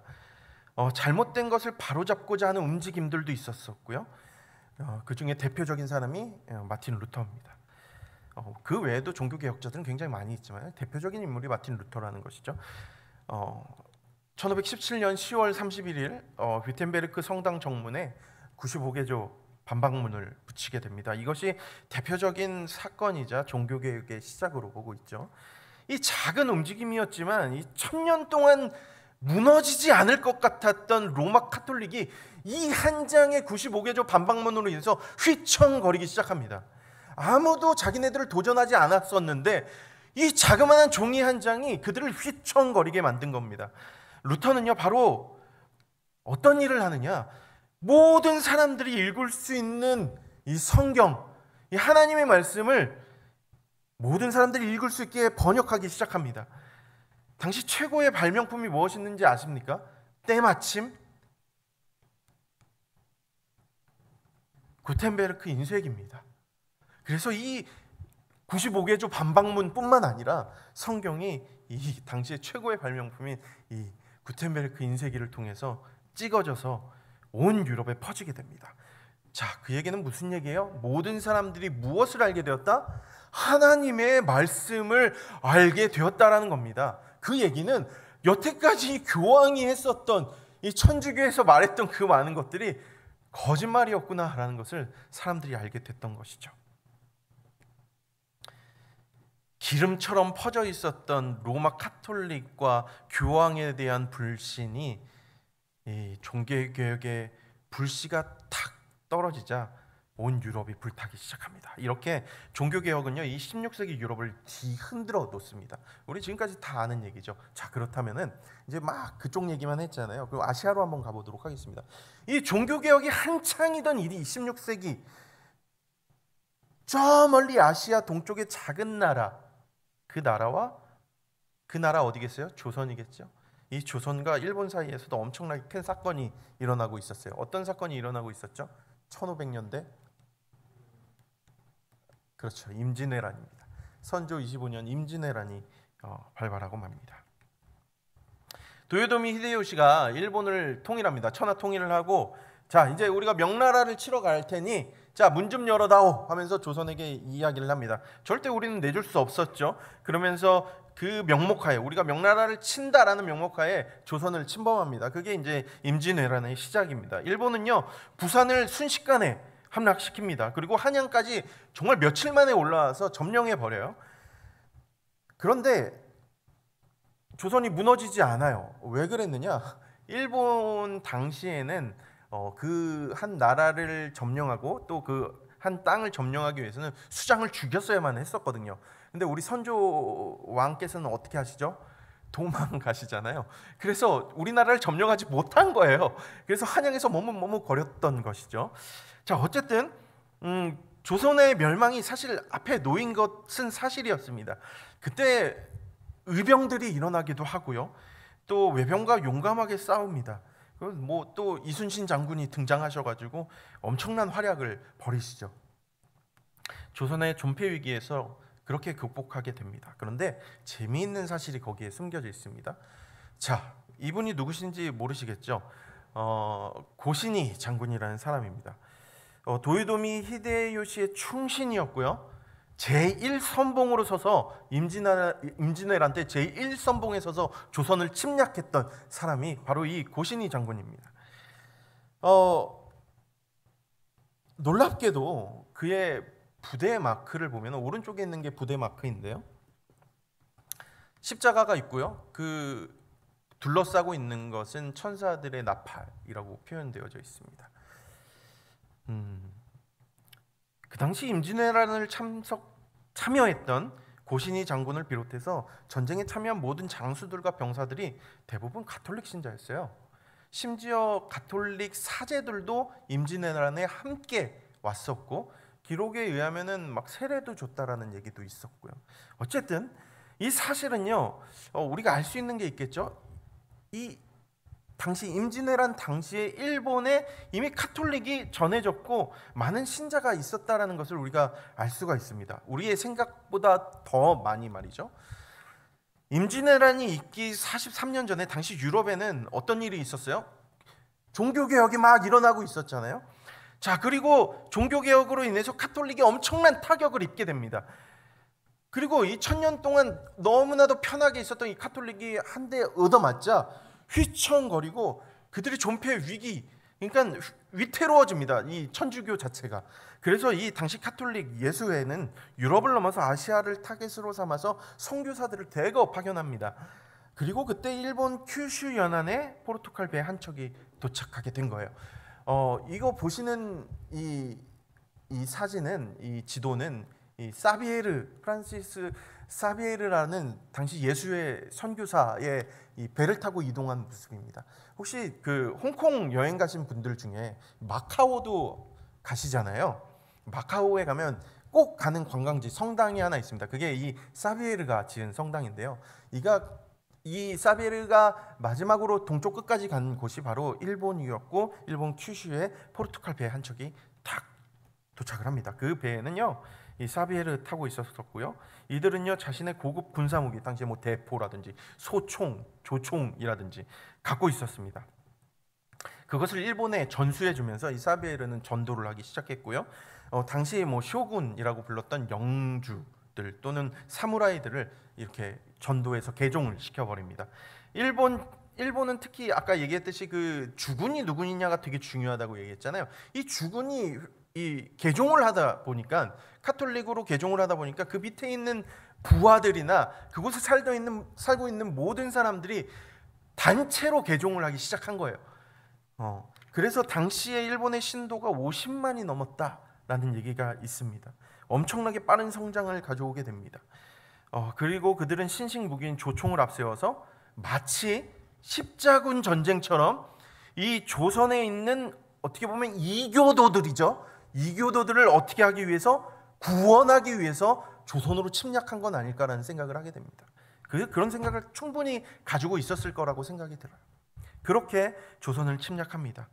잘못된 것을 바로잡고자 하는 움직임들도 있었었고요. 그 중에 대표적인 사람이 마틴 루터입니다. 그 외에도 종교개혁자들은 굉장히 많이 있지만 대표적인 인물이 마틴 루터라는 것이죠. 1517년 10월 31일 위텐베르크 성당 정문에 95개조 반박문을 붙이게 됩니다. 이것이 대표적인 사건이자 종교개혁의 시작으로 보고 있죠. 이 작은 움직임이었지만 이 1000년 동안 무너지지 않을 것 같았던 로마 카톨릭이 이 한 장의 95개조 반박문으로 인해서 휘청거리기 시작합니다. 아무도 자기네들을 도전하지 않았었는데 이 자그마한 종이 한 장이 그들을 휘청거리게 만든 겁니다. 루터는요, 바로 어떤 일을 하느냐? 모든 사람들이 읽을 수 있는 이 성경, 이 하나님의 말씀을 모든 사람들이 읽을 수 있게 번역하기 시작합니다. 당시 최고의 발명품이 무엇이었는지 아십니까? 때마침 구텐베르크 인쇄기입니다. 그래서 이 95개조 반박문뿐만 아니라 성경이 이 당시의 최고의 발명품인 이 구텐베르크 인쇄기를 통해서 찍어져서 온 유럽에 퍼지게 됩니다. 자, 그 얘기는 무슨 얘기예요? 모든 사람들이 무엇을 알게 되었다? 하나님의 말씀을 알게 되었다라는 겁니다. 그 얘기는 여태까지 교황이 했었던 이 천주교에서 말했던 그 많은 것들이 거짓말이었구나라는 것을 사람들이 알게 됐던 것이죠. 기름처럼 퍼져 있었던 로마 카톨릭과 교황에 대한 불신이 이 종교개혁의 불씨가 탁 떨어지자 온 유럽이 불타기 시작합니다. 이렇게 종교개혁은요, 이 16세기 유럽을 뒤흔들어 놓습니다. 우리 지금까지 다 아는 얘기죠. 자, 그렇다면은 이제 막 그쪽 얘기만 했잖아요. 그리고 아시아로 한번 가보도록 하겠습니다. 이 종교개혁이 한창이던 일이 16세기 저 멀리 아시아 동쪽의 작은 나라, 그 나라와 그 나라 어디겠어요? 조선이겠죠. 이 조선과 일본 사이에서도 엄청나게 큰 사건이 일어나고 있었어요. 어떤 사건이 일어나고 있었죠? 1500년대 그렇죠. 임진왜란입니다. 선조 25년 임진왜란이 발발하고 맙니다. 도요토미 히데요시가 일본을 통일합니다. 천하 통일을 하고, 자 이제 우리가 명나라를 치러 갈 테니 자 문 좀 열어다오 하면서 조선에게 이야기를 합니다. 절대 우리는 내줄 수 없었죠. 그러면서 그 명목하에, 우리가 명나라를 친다라는 명목하에 조선을 침범합니다. 그게 이제 임진왜란의 시작입니다. 일본은요 부산을 순식간에 함락시킵니다. 그리고 한양까지 정말 며칠 만에 올라와서 점령해 버려요. 그런데 조선이 무너지지 않아요. 왜 그랬느냐? 일본 당시에는 그 한 나라를 점령하고 또 그 한 땅을 점령하기 위해서는 수장을 죽였어야만 했었거든요. 근데 우리 선조 왕께서는 어떻게 하시죠? 도망가시잖아요. 그래서 우리나라를 점령하지 못한 거예요. 그래서 한양에서 머뭇머뭇거렸던 것이죠. 자, 어쨌든 조선의 멸망이 사실 앞에 놓인 것은 사실이었습니다. 그때 의병들이 일어나기도 하고요. 또 외병과 용감하게 싸웁니다. 뭐 또 이순신 장군이 등장하셔가지고 엄청난 활약을 벌이시죠. 조선의 존폐 위기에서 그렇게 극복하게 됩니다. 그런데 재미있는 사실이 거기에 숨겨져 있습니다. 자, 이분이 누구신지 모르시겠죠? 고신이 장군이라는 사람입니다. 도요토미 히데요시의 충신이었고요. 제1선봉으로 서서 임진왜란 때 제1선봉에 서서 조선을 침략했던 사람이 바로 이 고신이 장군입니다. 놀랍게도 그의 부대 마크를 보면 오른쪽에 있는 게 부대 마크인데요. 십자가가 있고요. 그 둘러싸고 있는 것은 천사들의 나팔이라고 표현되어져 있습니다. 그 당시 임진왜란을 참여했던 고신이 장군을 비롯해서 전쟁에 참여한 모든 장수들과 병사들이 대부분 가톨릭 신자였어요. 심지어 가톨릭 사제들도 임진왜란에 함께 왔었고, 기록에 의하면은 막 세례도 줬다라는 얘기도 있었고요. 어쨌든 이 사실은요, 우리가 알 수 있는 게 있겠죠. 이 당시 임진왜란 당시에 일본에 이미 카톨릭이 전해졌고 많은 신자가 있었다라는 것을 우리가 알 수가 있습니다. 우리의 생각보다 더 많이 말이죠. 임진왜란이 있기 43년 전에 당시 유럽에는 어떤 일이 있었어요? 종교개혁이 막 일어나고 있었잖아요. 자, 그리고 종교개혁으로 인해서 카톨릭이 엄청난 타격을 입게 됩니다. 그리고 이 1000년 동안 너무나도 편하게 있었던 이 카톨릭이 한 대 얻어맞자 휘청거리고 그들의 존폐 위기, 그러니까 위태로워집니다. 이 천주교 자체가. 그래서 이 당시 카톨릭 예수회는 유럽을 넘어서 아시아를 타겟으로 삼아서 선교사들을 대거 파견합니다. 그리고 그때 일본 큐슈 연안에 포르투갈 배 한 척이 도착하게 된 거예요. 이거 보시는 이 사진은, 이 지도는 이 프란시스 사비에르라는 당시 예수의 선교사의 이 배를 타고 이동한 모습입니다. 혹시 그 홍콩 여행 가신 분들 중에 마카오도 가시잖아요. 마카오에 가면 꼭 가는 관광지 성당이 하나 있습니다. 그게 이 사비에르가 지은 성당인데요. 이 사비에르가 마지막으로 동쪽 끝까지 간 곳이 바로 일본이었고, 일본 큐슈에 포르투갈 배 한 척이 탁 도착을 합니다. 그 배에는요, 이 사비에르 타고 있었고요. 이들은요 자신의 고급 군사무기, 당시에 뭐 대포라든지 소총, 조총이라든지 갖고 있었습니다. 그것을 일본에 전수해주면서 이 사비에르는 전도를 하기 시작했고요. 당시에 뭐 쇼군이라고 불렀던 영주들 또는 사무라이들을 이렇게 전도해서 개종을 시켜버립니다. 일본은 특히 아까 얘기했듯이 그 주군이 누구냐가 되게 중요하다고 얘기했잖아요. 이 주군이 이 개종을 하다 보니까, 카톨릭으로 개종을 하다 보니까 그 밑에 있는 부하들이나 그곳에 살고 있는 모든 사람들이 단체로 개종을 하기 시작한 거예요. 그래서 당시에 일본의 신도가 50만이 넘었다라는 얘기가 있습니다. 엄청나게 빠른 성장을 가져오게 됩니다. 그리고 그들은 신식 무기인 조총을 앞세워서 마치 십자군 전쟁처럼 이 조선에 있는 어떻게 보면 이교도들이죠. 이교도들을 어떻게 하기 위해서, 구원하기 위해서 조선으로 침략한 건 아닐까라는 생각을 하게 됩니다. 그런 생각을 충분히 가지고 있었을 거라고 생각이 들어요. 그렇게 조선을 침략합니다.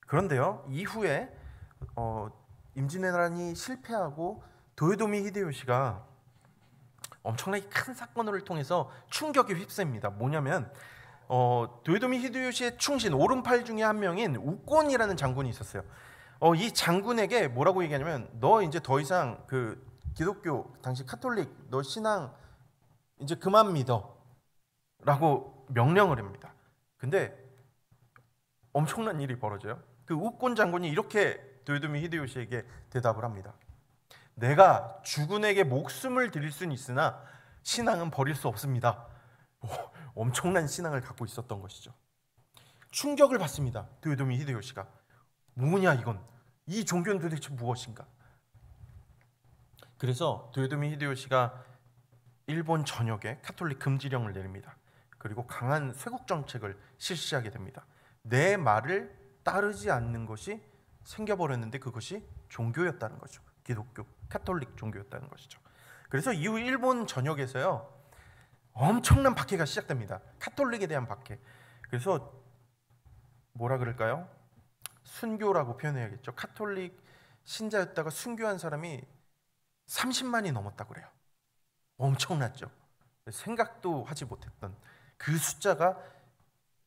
그런데요, 이후에 임진왜란이 실패하고 도요토미 히데요시가 엄청나게 큰 사건을 통해서 충격에 휩싸입니다. 뭐냐면 도요토미 히데요시의 충신 오른팔 중에 한 명인 우권이라는 장군이 있었어요. 이 장군에게 뭐라고 얘기하냐면, 너 이제 더 이상 그 기독교 당시 카톨릭 너 신앙 이제 그만 믿어라고 명령을 합니다. 근데 엄청난 일이 벌어져요. 그 우권 장군이 이렇게 도요토미 히데요시에게 대답을 합니다. 내가 주군에게 목숨을 드릴 수는 있으나 신앙은 버릴 수 없습니다. 엄청난 신앙을 갖고 있었던 것이죠. 충격을 받습니다. 도요토미 히데요시가. 뭐냐 이건, 이 종교는 도대체 무엇인가? 그래서 도요토미 히데요시가 일본 전역에 카톨릭 금지령을 내립니다. 그리고 강한 쇄국 정책을 실시하게 됩니다. 내 말을 따르지 않는 것이 생겨버렸는데 그것이 종교였다는 거죠. 기독교, 카톨릭 종교였다는 것이죠. 그래서 이후 일본 전역에서요, 엄청난 박해가 시작됩니다. 카톨릭에 대한 박해. 그래서 뭐라 그럴까요? 순교라고 표현해야겠죠. 카톨릭 신자였다가 순교한 사람이 30만이 넘었다고 그래요. 엄청났죠. 생각도 하지 못했던 그 숫자가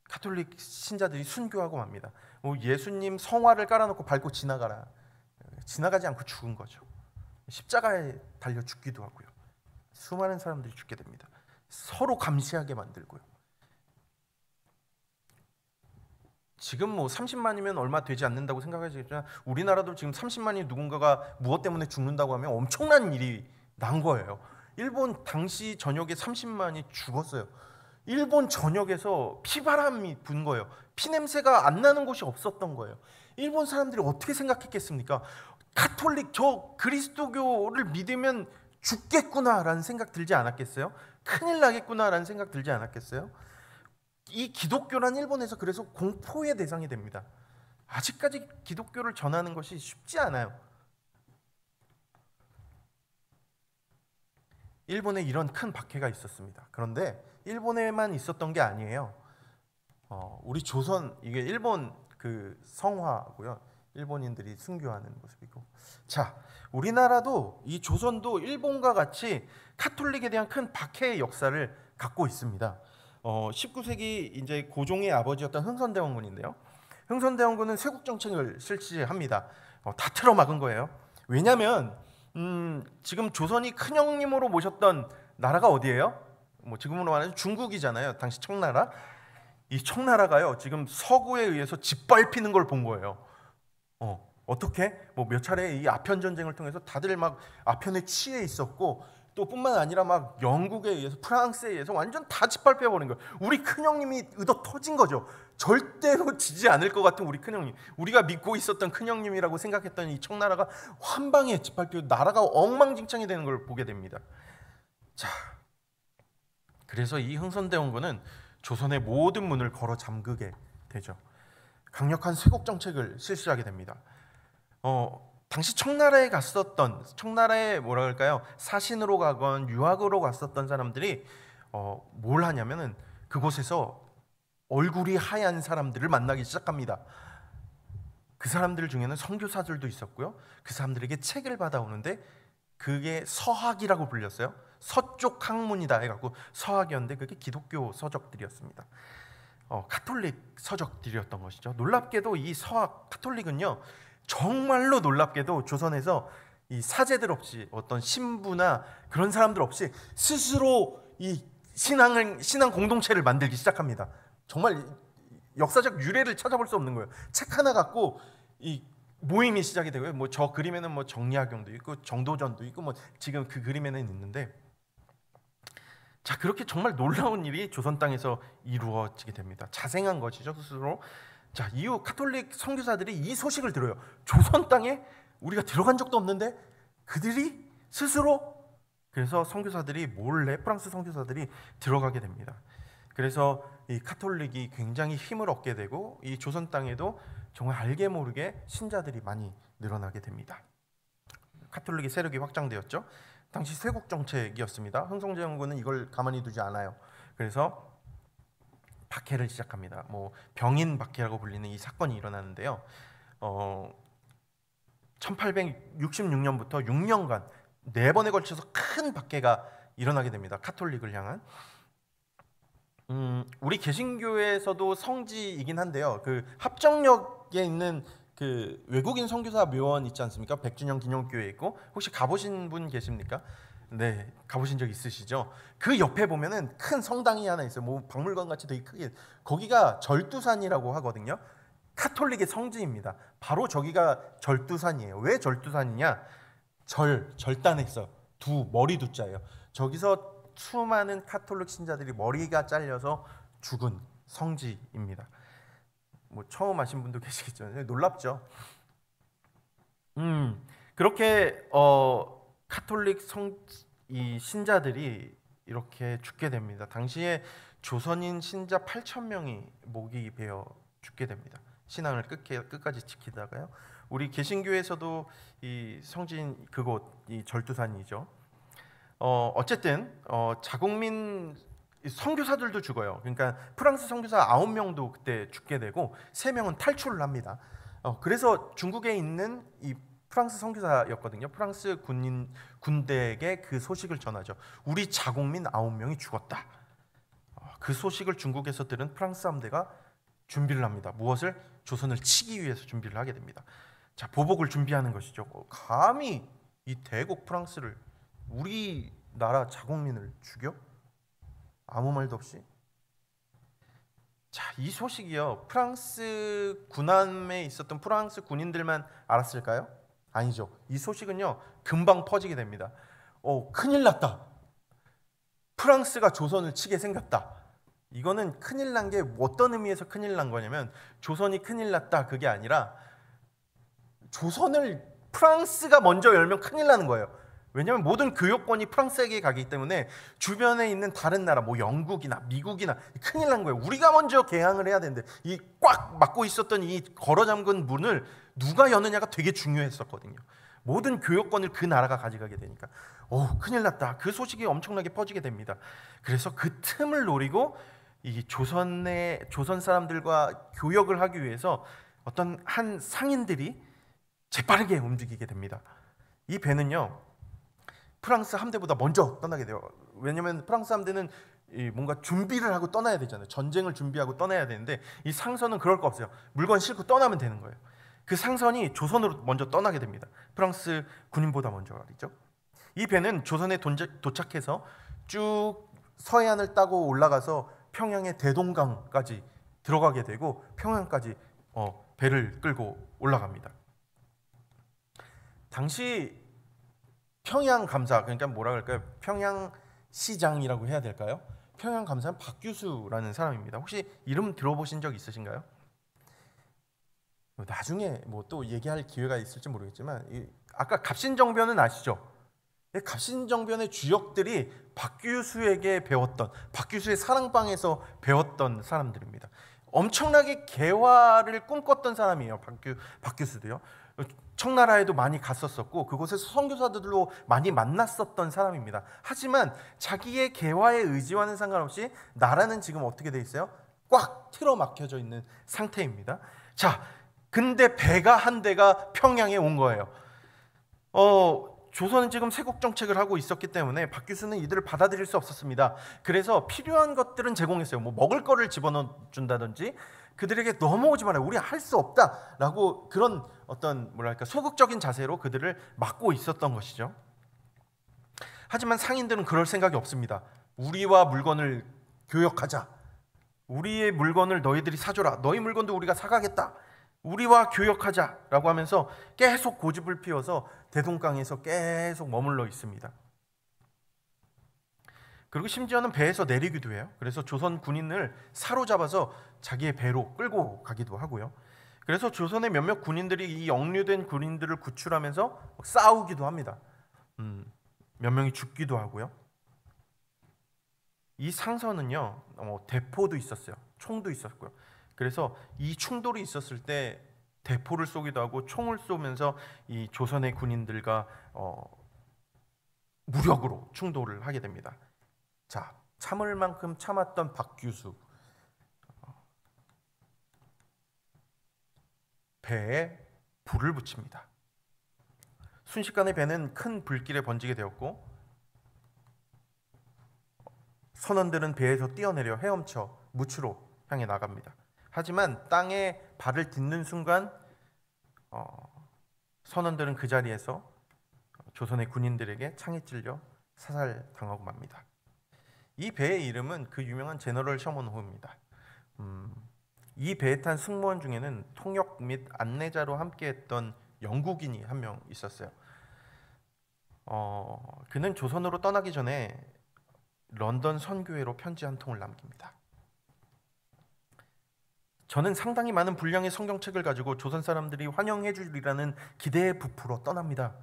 카톨릭 신자들이 순교하고 맙니다. 예수님 성화를 깔아놓고 밟고 지나가라. 지나가지 않고 죽은 거죠. 십자가에 달려 죽기도 하고요. 수많은 사람들이 죽게 됩니다. 서로 감시하게 만들고요. 지금 30만이면 얼마 되지 않는다고 생각하시겠지만 우리나라도 지금 30만이 누군가가 무엇 때문에 죽는다고 하면 엄청난 일이 난 거예요. 일본 당시 전역에 30만이 죽었어요. 일본 전역에서 피바람이 분 거예요. 피냄새가 안 나는 곳이 없었던 거예요. 일본 사람들이 어떻게 생각했겠습니까? 카톨릭, 저 그리스도교를 믿으면 죽겠구나라는 생각 들지 않았겠어요? 큰일 나겠구나라는 생각 들지 않았겠어요? 이 기독교란 일본에서 그래서 공포의 대상이 됩니다. 아직까지 기독교를 전하는 것이 쉽지 않아요. 일본에 이런 큰 박해가 있었습니다. 그런데 일본에만 있었던 게 아니에요. 우리 조선, 이게 일본 그 성화고요. 일본인들이 순교하는 모습이고. 자, 우리나라도 이 조선도 일본과 같이 카톨릭에 대한 큰 박해의 역사를 갖고 있습니다. 19세기 이제 고종의 아버지였던 흥선대원군인데요. 흥선대원군은 쇄국 정책을 실시합니다. 다 틀어막은 거예요. 왜냐하면 지금 조선이 큰형님으로 모셨던 나라가 어디예요? 지금으로 말하면 중국이잖아요. 당시 청나라. 이 청나라가요, 지금 서구에 의해서 짓밟히는 걸 본 거예요. 어떻게? 몇 차례 이 아편 전쟁을 통해서 다들 막 아편에 취해 있었고, 또 뿐만 아니라 막 영국에 의해서, 프랑스에 의해서 완전 다 짓밟혀 버린 거예요. 우리 큰형님이 의도 터진 거죠. 절대로 지지 않을 것 같은 우리 큰형님, 우리가 믿고 있었던 큰형님이라고 생각했던 이 청나라가 한 방에 짓밟혀 나라가 엉망진창이 되는 걸 보게 됩니다. 자, 그래서 이 흥선대원군은 조선의 모든 문을 걸어 잠그게 되죠. 강력한 쇄국 정책을 실시하게 됩니다. 당시 청나라에 갔었던, 청나라에 뭐라 그럴까요? 사신으로 가건 유학으로 갔었던 사람들이 뭘 하냐면은 그곳에서 얼굴이 하얀 사람들을 만나기 시작합니다. 그 사람들 중에는 선교사들도 있었고요. 그 사람들에게 책을 받아오는데 그게 서학이라고 불렸어요. 서쪽 학문이다 해갖고 서학이었는데 그게 기독교 서적들이었습니다. 카톨릭 서적들이었던 것이죠. 놀랍게도 이 서학 카톨릭은요, 정말로 놀랍게도 조선에서 이 사제들 없이, 어떤 신부나 그런 사람들 없이 스스로 이 신앙 공동체를 만들기 시작합니다. 정말 역사적 유래를 찾아볼 수 없는 거예요. 책 하나 갖고 이 모임이 시작이 되고요. 저 그림에는 정리학용도 있고 정도전도 있고 지금 그 그림에는 있는데, 자, 그렇게 정말 놀라운 일이 조선 땅에서 이루어지게 됩니다. 자생한 것이죠, 스스로. 자, 이후 카톨릭 선교사들이 이 소식을 들어요. 조선 땅에 우리가 들어간 적도 없는데 그들이 스스로, 그래서 선교사들이 몰래, 프랑스 선교사들이 들어가게 됩니다. 그래서 이 카톨릭이 굉장히 힘을 얻게 되고 이 조선 땅에도 정말 알게 모르게 신자들이 많이 늘어나게 됩니다. 카톨릭의 세력이 확장되었죠. 당시 쇄국 정책이었습니다. 흥성재 연구는 이걸 가만히 두지 않아요. 그래서 박해를 시작합니다. 뭐 병인 박해라고 불리는 이 사건이 일어나는데요. 1866년부터 6년간 4번에 걸쳐서 큰 박해가 일어나게 됩니다. 카톨릭을 향한. 우리 개신교에서도 성지이긴 한데요. 그 합정역에 있는 그 외국인 선교사 묘원 있지 않습니까? 백준영 기념교회 있고, 혹시 가보신 분 계십니까? 네, 가보신 적 있으시죠? 그 옆에 보면은 큰 성당이 하나 있어요. 뭐 박물관 같이 되게 크게. 거기가 절두산이라고 하거든요. 카톨릭의 성지입니다. 바로 저기가 절두산이에요. 왜 절두산이냐? 절단했어. 머리 두자예요. 저기서 수많은 카톨릭 신자들이 머리가 잘려서 죽은 성지입니다. 뭐 처음 아신 분도 계시겠지만 놀랍죠. 그렇게 카톨릭 이 신자들이 이렇게 죽게 됩니다. 당시에 조선인 신자 8,000명이 목이 베어 죽게 됩니다. 신앙을 끝까지 지키다가요. 우리 개신교에서도 이 성지인 그곳 이 절두산이죠. 어쨌든 자국민 선교사들도 죽어요. 그러니까 프랑스 선교사 9명도 그때 죽게 되고 3명은 탈출을 합니다. 그래서 중국에 있는 이 프랑스 선교사였거든요. 프랑스 군대에게 그 소식을 전하죠. 우리 자국민 9명이 죽었다. 그 소식을 중국에서 들은 프랑스 함대가 준비를 합니다. 무엇을? 조선을 치기 위해서 준비를 하게 됩니다. 자, 보복을 준비하는 것이죠. 감히 이 대국 프랑스를 우리나라 자국민을 죽여? 아무 말도 없이? 자, 이 소식이요. 프랑스 군함에 있었던 프랑스 군인들만 알았을까요? 아니죠. 이 소식은요, 금방 퍼지게 됩니다. 큰일 났다. 프랑스가 조선을 치게 생겼다. 이거는 큰일 난 게 어떤 의미에서 큰일 난 거냐면, 조선이 큰일 났다 그게 아니라 조선을 프랑스가 먼저 열면 큰일 나는 거예요. 왜냐하면 모든 교역권이 프랑스에게 가기 때문에 주변에 있는 다른 나라, 뭐 영국이나 미국이나 큰일 난 거예요. 우리가 먼저 개항을 해야 되는데 이 꽉 막고 있었던 이 걸어 잠근 문을 누가 여느냐가 되게 중요했었거든요. 모든 교역권을 그 나라가 가져가게 되니까 큰일 났다. 그 소식이 엄청나게 퍼지게 됩니다. 그래서 그 틈을 노리고 이 조선 사람들과 교역을 하기 위해서 어떤 한 상인들이 재빠르게 움직이게 됩니다. 이 배는요, 프랑스 함대보다 먼저 떠나게 돼요. 왜냐하면 프랑스 함대는 뭔가 준비를 하고 떠나야 되잖아요. 전쟁을 준비하고 떠나야 되는데 이 상선은 그럴 거 없어요. 물건 싣고 떠나면 되는 거예요. 그 상선이 조선으로 먼저 떠나게 됩니다. 프랑스 군인보다 먼저 말이죠. 이 배는 조선에 도착해서 쭉 서해안을 따고 올라가서 평양의 대동강까지 들어가게 되고 평양까지 배를 끌고 올라갑니다. 당시 평양 감사, 그러니까 뭐라 그럴까요? 평양 시장이라고 해야 될까요? 평양 감사는 박규수라는 사람입니다. 혹시 이름 들어보신 적 있으신가요? 나중에 뭐 또 얘기할 기회가 있을지 모르겠지만 아까 갑신정변은 아시죠? 갑신정변의 주역들이 박규수에게 배웠던, 박규수의 사랑방에서 배웠던 사람들입니다. 엄청나게 개화를 꿈꿨던 사람이에요. 박규수도요. 청나라에도 많이 갔었었고 그곳에서 선교사들로 많이 만났었던 사람입니다. 하지만 자기의 개화의 의지와는 상관없이 나라는 지금 어떻게 돼 있어요? 꽉 틀어막혀져 있는 상태입니다. 자, 근데 배가 한 대가 평양에 온 거예요. 조선은 지금 쇄국 정책을 하고 있었기 때문에 박규수는 이들을 받아들일 수 없었습니다. 그래서 필요한 것들은 제공했어요. 뭐 먹을 거를 집어넣어 준다든지 그들에게 넘어오지 말아요. 우리 할 수 없다라고 그런 어떤 뭐랄까 소극적인 자세로 그들을 막고 있었던 것이죠. 하지만 상인들은 그럴 생각이 없습니다. 우리와 물건을 교역하자. 우리의 물건을 너희들이 사줘라. 너희 물건도 우리가 사가겠다. 우리와 교역하자라고 하면서 계속 고집을 피워서 대동강에서 계속 머물러 있습니다. 그리고 심지어는 배에서 내리기도 해요. 그래서 조선 군인을 사로잡아서 자기의 배로 끌고 가기도 하고요. 그래서 조선의 몇몇 군인들이 이 억류된 군인들을 구출하면서 싸우기도 합니다. 몇 명이 죽기도 하고요. 이 상선은요, 대포도 있었어요. 총도 있었고요. 그래서 이 충돌이 있었을 때 대포를 쏘기도 하고 총을 쏘면서 이 조선의 군인들과 무력으로 충돌을 하게 됩니다. 자, 참을 만큼 참았던 박규수, 배에 불을 붙입니다. 순식간에 배는 큰 불길에 번지게 되었고, 선원들은 배에서 뛰어내려 헤엄쳐 무추로 향해 나갑니다. 하지만 땅에 발을 딛는 순간 선원들은 그 자리에서 조선의 군인들에게 창에 찔려 사살당하고 맙니다. 이 배의 이름은 그 유명한 제너럴 셔먼호입니다. 이 배에 탄 승무원 중에는 통역 및 안내자로 함께했던 영국인이 한 명 있었어요. 그는 조선으로 떠나기 전에 런던 선교회로 편지 한 통을 남깁니다. 저는 상당히 많은 분량의 성경책을 가지고 조선 사람들이 환영해 주리라는 기대에 부풀어 떠납니다.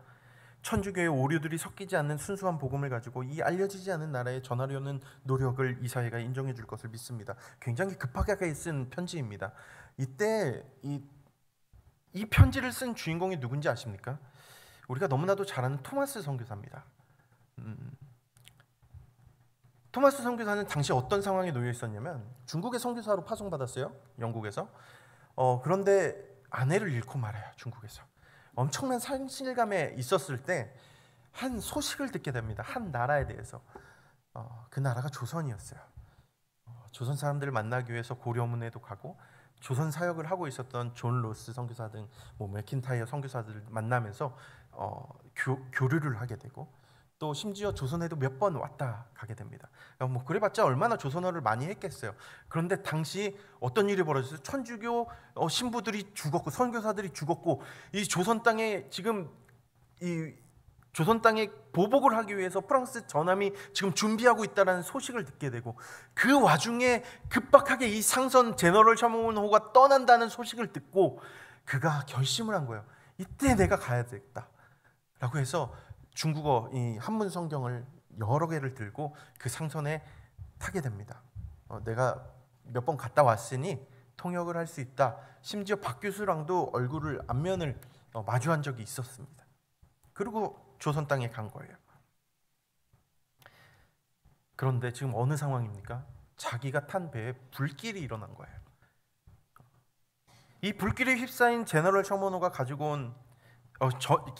천주교의 오류들이 섞이지 않는 순수한 복음을 가지고 이 알려지지 않은 나라에 전하려는 노력을 이 사회가 인정해 줄 것을 믿습니다. 굉장히 급하게 쓴 편지입니다. 이때 이 편지를 쓴 주인공이 누군지 아십니까? 우리가 너무나도 잘 아는 토마스 선교사입니다. 토마스 선교사는 당시 어떤 상황에 놓여 있었냐면 중국의 선교사로 파송받았어요. 영국에서. 그런데 아내를 잃고 말아요. 중국에서. 엄청난 상실감에 있었을 때 한 소식을 듣게 됩니다. 한 나라에 대해서. 그 나라가 조선이었어요. 조선 사람들을 만나기 위해서 고려문에도 가고 조선 사역을 하고 있었던 존 로스 선교사 등 맥킨타이어 선교사들을 만나면서 교류를 하게 되고 또 심지어 조선에도 몇 번 왔다 가게 됩니다. 그래봤자 얼마나 조선어를 많이 했겠어요. 그런데 당시 어떤 일이 벌어졌어요? 천주교 신부들이 죽었고 선교사들이 죽었고 이 조선 땅에 지금 이 조선 땅에 보복을 하기 위해서 프랑스 전함이 지금 준비하고 있다는 소식을 듣게 되고 그 와중에 급박하게 이 상선 제너럴 셔먼호가 떠난다는 소식을 듣고 그가 결심을 한 거예요. 이때 내가 가야 되겠다라고 해서 중국어 이 한문 성경을 여러 개를 들고 그 상선에 타게 됩니다. 내가 몇 번 갔다 왔으니 통역을 할 수 있다. 심지어 박규수랑도 얼굴을 안면을 마주한 적이 있었습니다. 그리고 조선 땅에 간 거예요. 그런데 지금 어느 상황입니까? 자기가 탄 배에 불길이 일어난 거예요. 이 불길에 휩싸인 제너럴 셔먼호가 가지고 온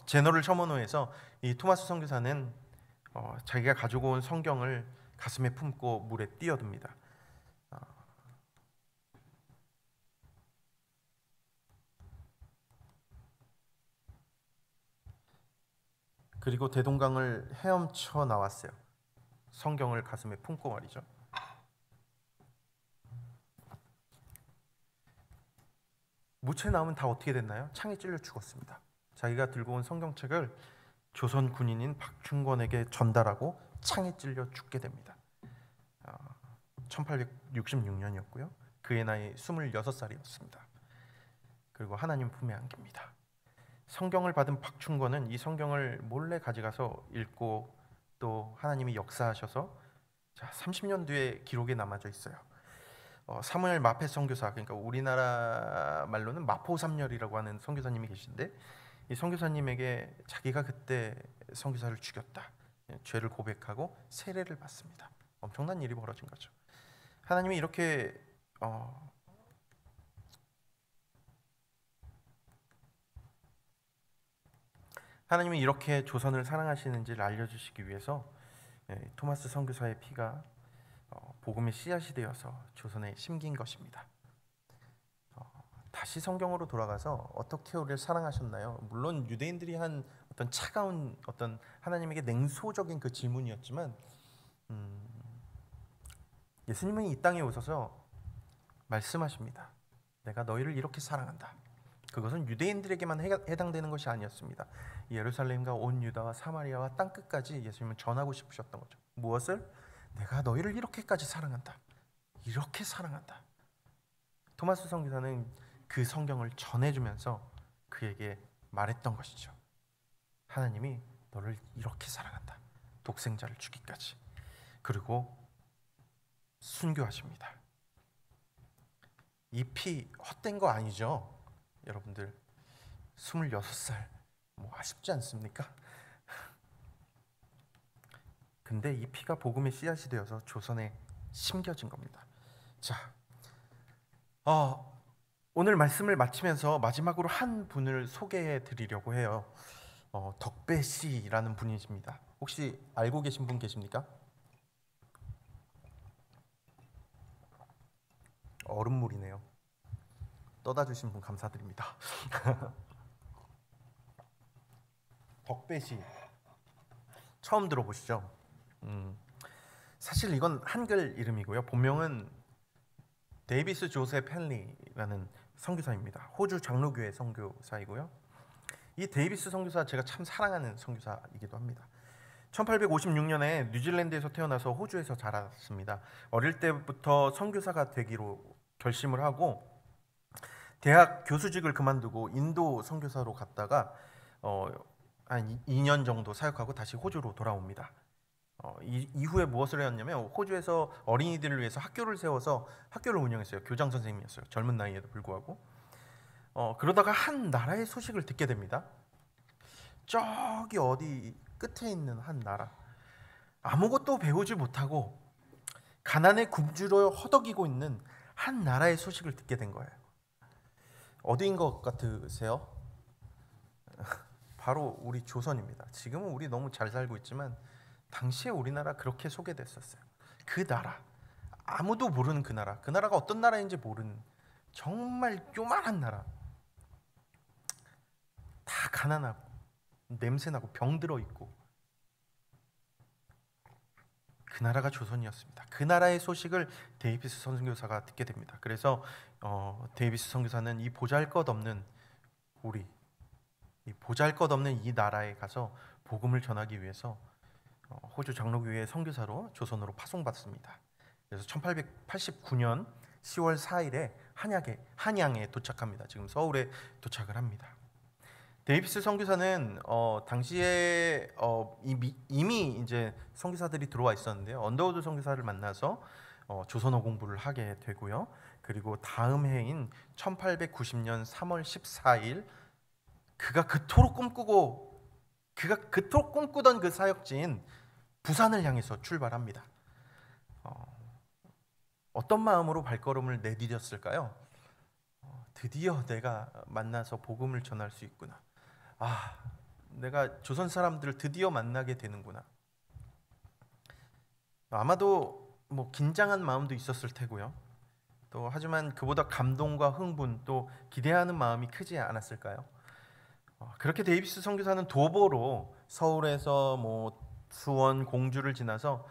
제너럴 셔먼호에서 이 토마스 선교사는 자기가 가지고 온 성경을 가슴에 품고 물에 뛰어듭니다. 그리고 대동강을 헤엄쳐 나왔어요. 성경을 가슴에 품고 말이죠. 무채 나오면 다 어떻게 됐나요? 창에 찔려 죽었습니다. 자기가 들고 온 성경책을 조선 군인인 박충권에게 전달하고 창에 찔려 죽게 됩니다. 1866년이었고요. 그의 나이 26살이었습니다. 그리고 하나님 품에 안깁니다. 성경을 받은 박충권은 이 성경을 몰래 가져가서 읽고 또 하나님이 역사하셔서 30년 뒤에 기록에 남아져 있어요. 사무엘 마페 선교사, 그러니까 우리나라 말로는 마포삼열이라고 하는 선교사님이 계신데 이 선교사님에게 자기가 그때 선교사를 죽였다, 죄를 고백하고 세례를 받습니다. 엄청난 일이 벌어진 거죠. 하나님이 이렇게 하나님이 이렇게 조선을 사랑하시는지를 알려주시기 위해서 토마스 선교사의 피가 복음의 씨앗이 되어서 조선에 심긴 것입니다. 다시 성경으로 돌아가서 어떻게 우리를 사랑하셨나요? 물론 유대인들이 한 어떤 차가운 어떤 하나님에게 냉소적인 그 질문이었지만 예수님은 이 땅에 오셔서 말씀하십니다. 내가 너희를 이렇게 사랑한다. 그것은 유대인들에게만 해당되는 것이 아니었습니다. 예루살렘과 온 유다와 사마리아와 땅끝까지 예수님은 전하고 싶으셨던 거죠. 무엇을? 내가 너희를 이렇게까지 사랑한다. 이렇게 사랑한다. 토마스 선교사는 그 성경을 전해주면서 그에게 말했던 것이죠. 하나님이 너를 이렇게 사랑한다. 독생자를 주기까지. 그리고 순교하십니다. 이 피 헛된 거 아니죠? 여러분들 26살 아쉽지 않습니까? 근데 이 피가 복음의 씨앗이 되어서 조선에 심겨진 겁니다. 자, 오늘 말씀을 마치면서 마지막으로 한 분을 소개해 드리려고 해요. 덕배 씨라는 분이십니다. 혹시 알고 계신 분 계십니까? 얼음물이네요. 떠다 주신 분 감사드립니다. 덕배 씨 처음 들어보시죠? 사실 이건 한글 이름이고요. 본명은 데이비스 조셉 헨리라는 선교사입니다. 호주 장로교회 선교사이고요. 이 데이비스 선교사 제가 참 사랑하는 선교사이기도 합니다. 1856년에 뉴질랜드에서 태어나서 호주에서 자랐습니다. 어릴 때부터 선교사가 되기로 결심을 하고 대학 교수직을 그만두고 인도 선교사로 갔다가 한 2년 정도 사역하고 다시 호주로 돌아옵니다. 이후에 무엇을 했냐면 호주에서 어린이들을 위해서 학교를 세워서 학교를 운영했어요. 교장 선생님이었어요. 젊은 나이에도 불구하고. 그러다가 한 나라의 소식을 듣게 됩니다. 저기 어디 끝에 있는 한 나라, 아무것도 배우지 못하고 가난에 굶주려 허덕이고 있는 한 나라의 소식을 듣게 된 거예요. 어디인 것 같으세요? 바로 우리 조선입니다. 지금은 우리 너무 잘 살고 있지만 당시에 우리나라 그렇게 소개됐었어요. 그 나라, 아무도 모르는 그 나라, 그 나라가 어떤 나라인지 모르는 정말 요만한 나라, 다 가난하고 냄새나고 병들어 있고, 그 나라가 조선이었습니다. 그 나라의 소식을 데이비스 선교사가 듣게 됩니다. 그래서 데이비스 선교사는 이 보잘것없는 이 나라에 가서 복음을 전하기 위해서 호주 장로교회 선교사로 조선으로 파송받습니다. 그래서 1889년 10월 4일에 한양에 도착합니다. 지금 서울에 도착을 합니다. 데이비스 선교사는 당시에 이미 이제 선교사들이 들어와 있었는데요. 언더우드 선교사를 만나서 조선어 공부를 하게 되고요. 그리고 다음 해인 1890년 3월 14일 그가 그토록 꿈꾸던 그 사역지인 부산을 향해서 출발합니다. 어떤 마음으로 발걸음을 내디뎠을까요? 드디어 내가 만나서 복음을 전할 수 있구나. 내가 조선 사람들을 드디어 만나게 되는구나. 아마도 긴장한 마음도 있었을 테고요. 또 하지만 그보다 감동과 흥분 또 기대하는 마음이 크지 않았을까요? 그렇게 데이비스 선교사는 도보로 서울에서 수원, 공주를 지나서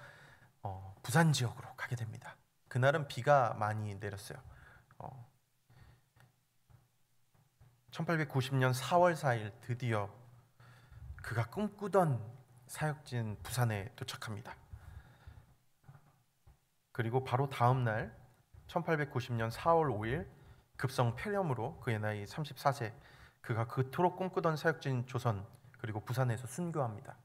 부산 지역으로 가게 됩니다. 그날은 비가 많이 내렸어요. 1890년 4월 4일 드디어 그가 꿈꾸던 사역지인 부산에 도착합니다. 그리고 바로 다음 날 1890년 4월 5일 급성 폐렴으로 그의 나이 34세, 그가 그토록 꿈꾸던 사역지인 조선 그리고 부산에서 순교합니다.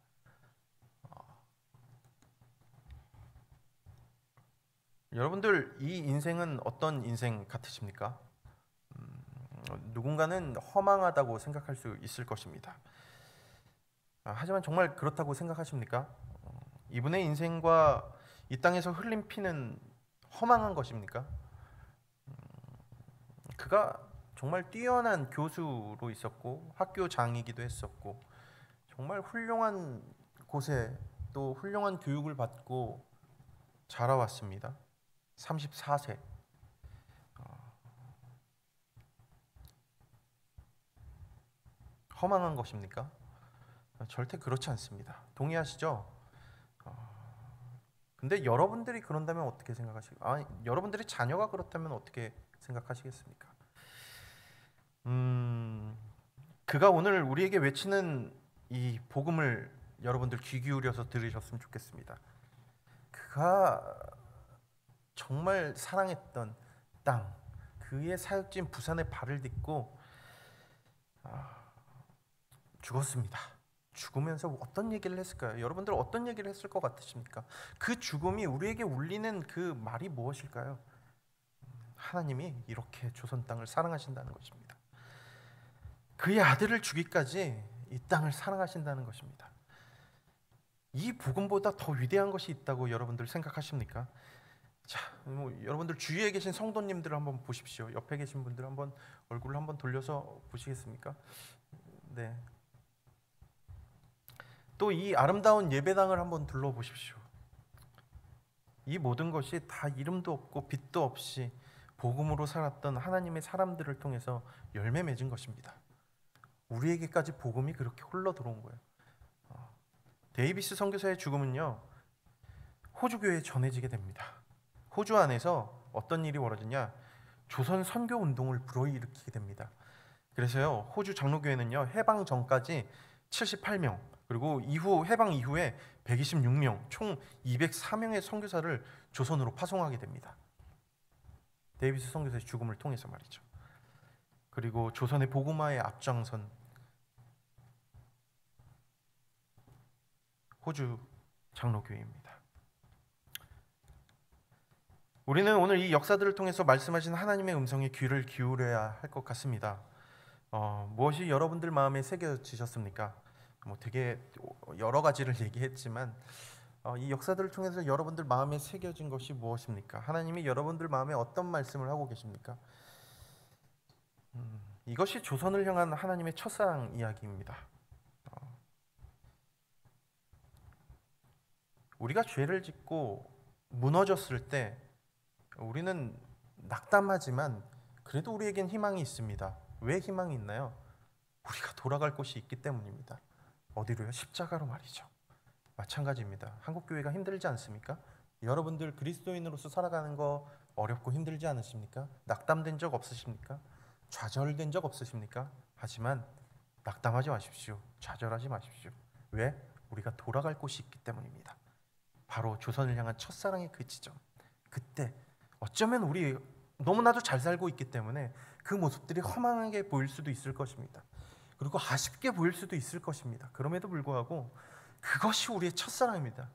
여러분들 이 인생은 어떤 인생 같으십니까? 누군가는 허망하다고 생각할 수 있을 것입니다. 하지만 정말 그렇다고 생각하십니까? 이분의 인생과 이 땅에서 흘린 피는 허망한 것입니까? 그가 정말 뛰어난 교수로 있었고 학교장이기도 했었고 정말 훌륭한 곳에 또 훌륭한 교육을 받고 자라왔습니다. 34세. 허망한 것입니까? 절대 그렇지 않습니다. 동의하시죠? 근데 여러분들이 그런다면 어떻게 여러분들의 자녀가 그렇다면 어떻게 생각하시겠습니까? 그가 오늘 우리에게 외치는 이 복음을 여러분들 귀 기울여서 들으셨으면 좋겠습니다. 그가 정말 사랑했던 땅, 그의 사역지인 부산에 발을 딛고 죽었습니다. 죽으면서 어떤 얘기를 했을까요? 여러분들 어떤 얘기를 했을 것 같으십니까? 그 죽음이 우리에게 울리는 그 말이 무엇일까요? 하나님이 이렇게 조선 땅을 사랑하신다는 것입니다. 그의 아들을 주기까지 이 땅을 사랑하신다는 것입니다. 이 복음보다 더 위대한 것이 있다고 여러분들 생각하십니까? 자, 여러분들 주위에 계신 성도님들을 한번 보십시오. 옆에 계신 분들 한번 얼굴을 한번 돌려서 보시겠습니까? 네. 또 이 아름다운 예배당을 한번 둘러보십시오. 이 모든 것이 다 이름도 없고 빛도 없이 복음으로 살았던 하나님의 사람들을 통해서 열매 맺은 것입니다. 우리에게까지 복음이 그렇게 흘러 들어온 거예요. 데이비스 선교사의 죽음은요, 호주 교회에 전해지게 됩니다. 호주 안에서 어떤 일이 벌어지냐, 조선 선교 운동을 불어일으키게 됩니다. 그래서요, 호주 장로교회는요, 해방 전까지 78명, 그리고 해방 이후에 126명, 총 204명의 선교사를 조선으로 파송하게 됩니다. 데이비스 선교사의 죽음을 통해서 말이죠. 그리고 조선의 복음화에 앞장선 호주 장로교회입니다. 우리는 오늘 이 역사들을 통해서 말씀하신 하나님의 음성에 귀를 기울여야 할 것 같습니다. 무엇이 여러분들 마음에 새겨지셨습니까? 되게 여러 가지를 얘기했지만 이 역사들을 통해서 여러분들 마음에 새겨진 것이 무엇입니까? 하나님이 여러분들 마음에 어떤 말씀을 하고 계십니까? 이것이 조선을 향한 하나님의 첫사랑 이야기입니다. 우리가 죄를 짓고 무너졌을 때 우리는 낙담하지만 그래도 우리에겐 희망이 있습니다. 왜 희망이 있나요? 우리가 돌아갈 곳이 있기 때문입니다. 어디로요? 십자가로 말이죠. 마찬가지입니다. 한국교회가 힘들지 않습니까? 여러분들 그리스도인으로서 살아가는 거 어렵고 힘들지 않으십니까? 낙담된 적 없으십니까? 좌절된 적 없으십니까? 하지만 낙담하지 마십시오. 좌절하지 마십시오. 왜? 우리가 돌아갈 곳이 있기 때문입니다. 바로 조선을 향한 첫사랑의 그 지점, 그때 어쩌면 우리 너무나도 잘 살고 있기 때문에 그 모습들이 허망하게 보일 수도 있을 것입니다. 그리고 아쉽게 보일 수도 있을 것입니다. 그럼에도 불구하고 그것이 우리의 첫사랑입니다.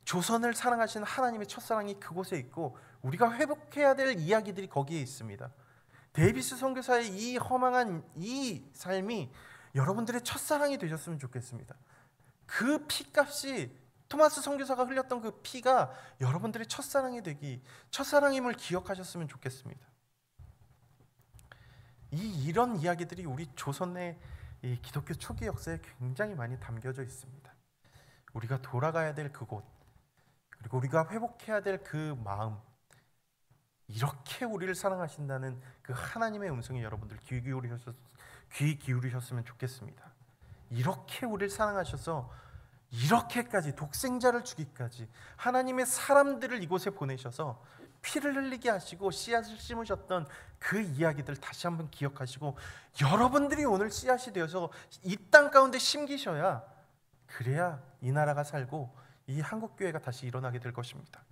조선을 사랑하시는 하나님의 첫사랑이 그곳에 있고 우리가 회복해야 될 이야기들이 거기에 있습니다. 데이비스 선교사의 이 허망한 이 삶이 여러분들의 첫사랑이 되셨으면 좋겠습니다. 그 피값이 토마스 선교사가 흘렸던 그 피가 여러분들의 첫사랑이 되기, 첫사랑임을 기억하셨으면 좋겠습니다. 이런 이야기들이 우리 조선의 이 기독교 초기 역사에 굉장히 많이 담겨져 있습니다. 우리가 돌아가야 될 그곳, 그리고 우리가 회복해야 될 그 마음, 이렇게 우리를 사랑하신다는 그 하나님의 음성에 여러분들 귀 기울이셨으면 좋겠습니다. 이렇게 우리를 사랑하셔서 이렇게까지 독생자를 주기까지 하나님의 사람들을 이곳에 보내셔서 피를 흘리게 하시고 씨앗을 심으셨던 그 이야기들 다시 한번 기억하시고 여러분들이 오늘 씨앗이 되어서 이 땅 가운데 심기셔야, 그래야 이 나라가 살고 이 한국교회가 다시 일어나게 될 것입니다.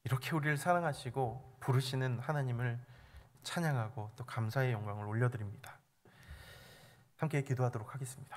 이렇게 우리를 사랑하시고 부르시는 하나님을 찬양하고 또 감사의 영광을 올려드립니다. 함께 기도하도록 하겠습니다.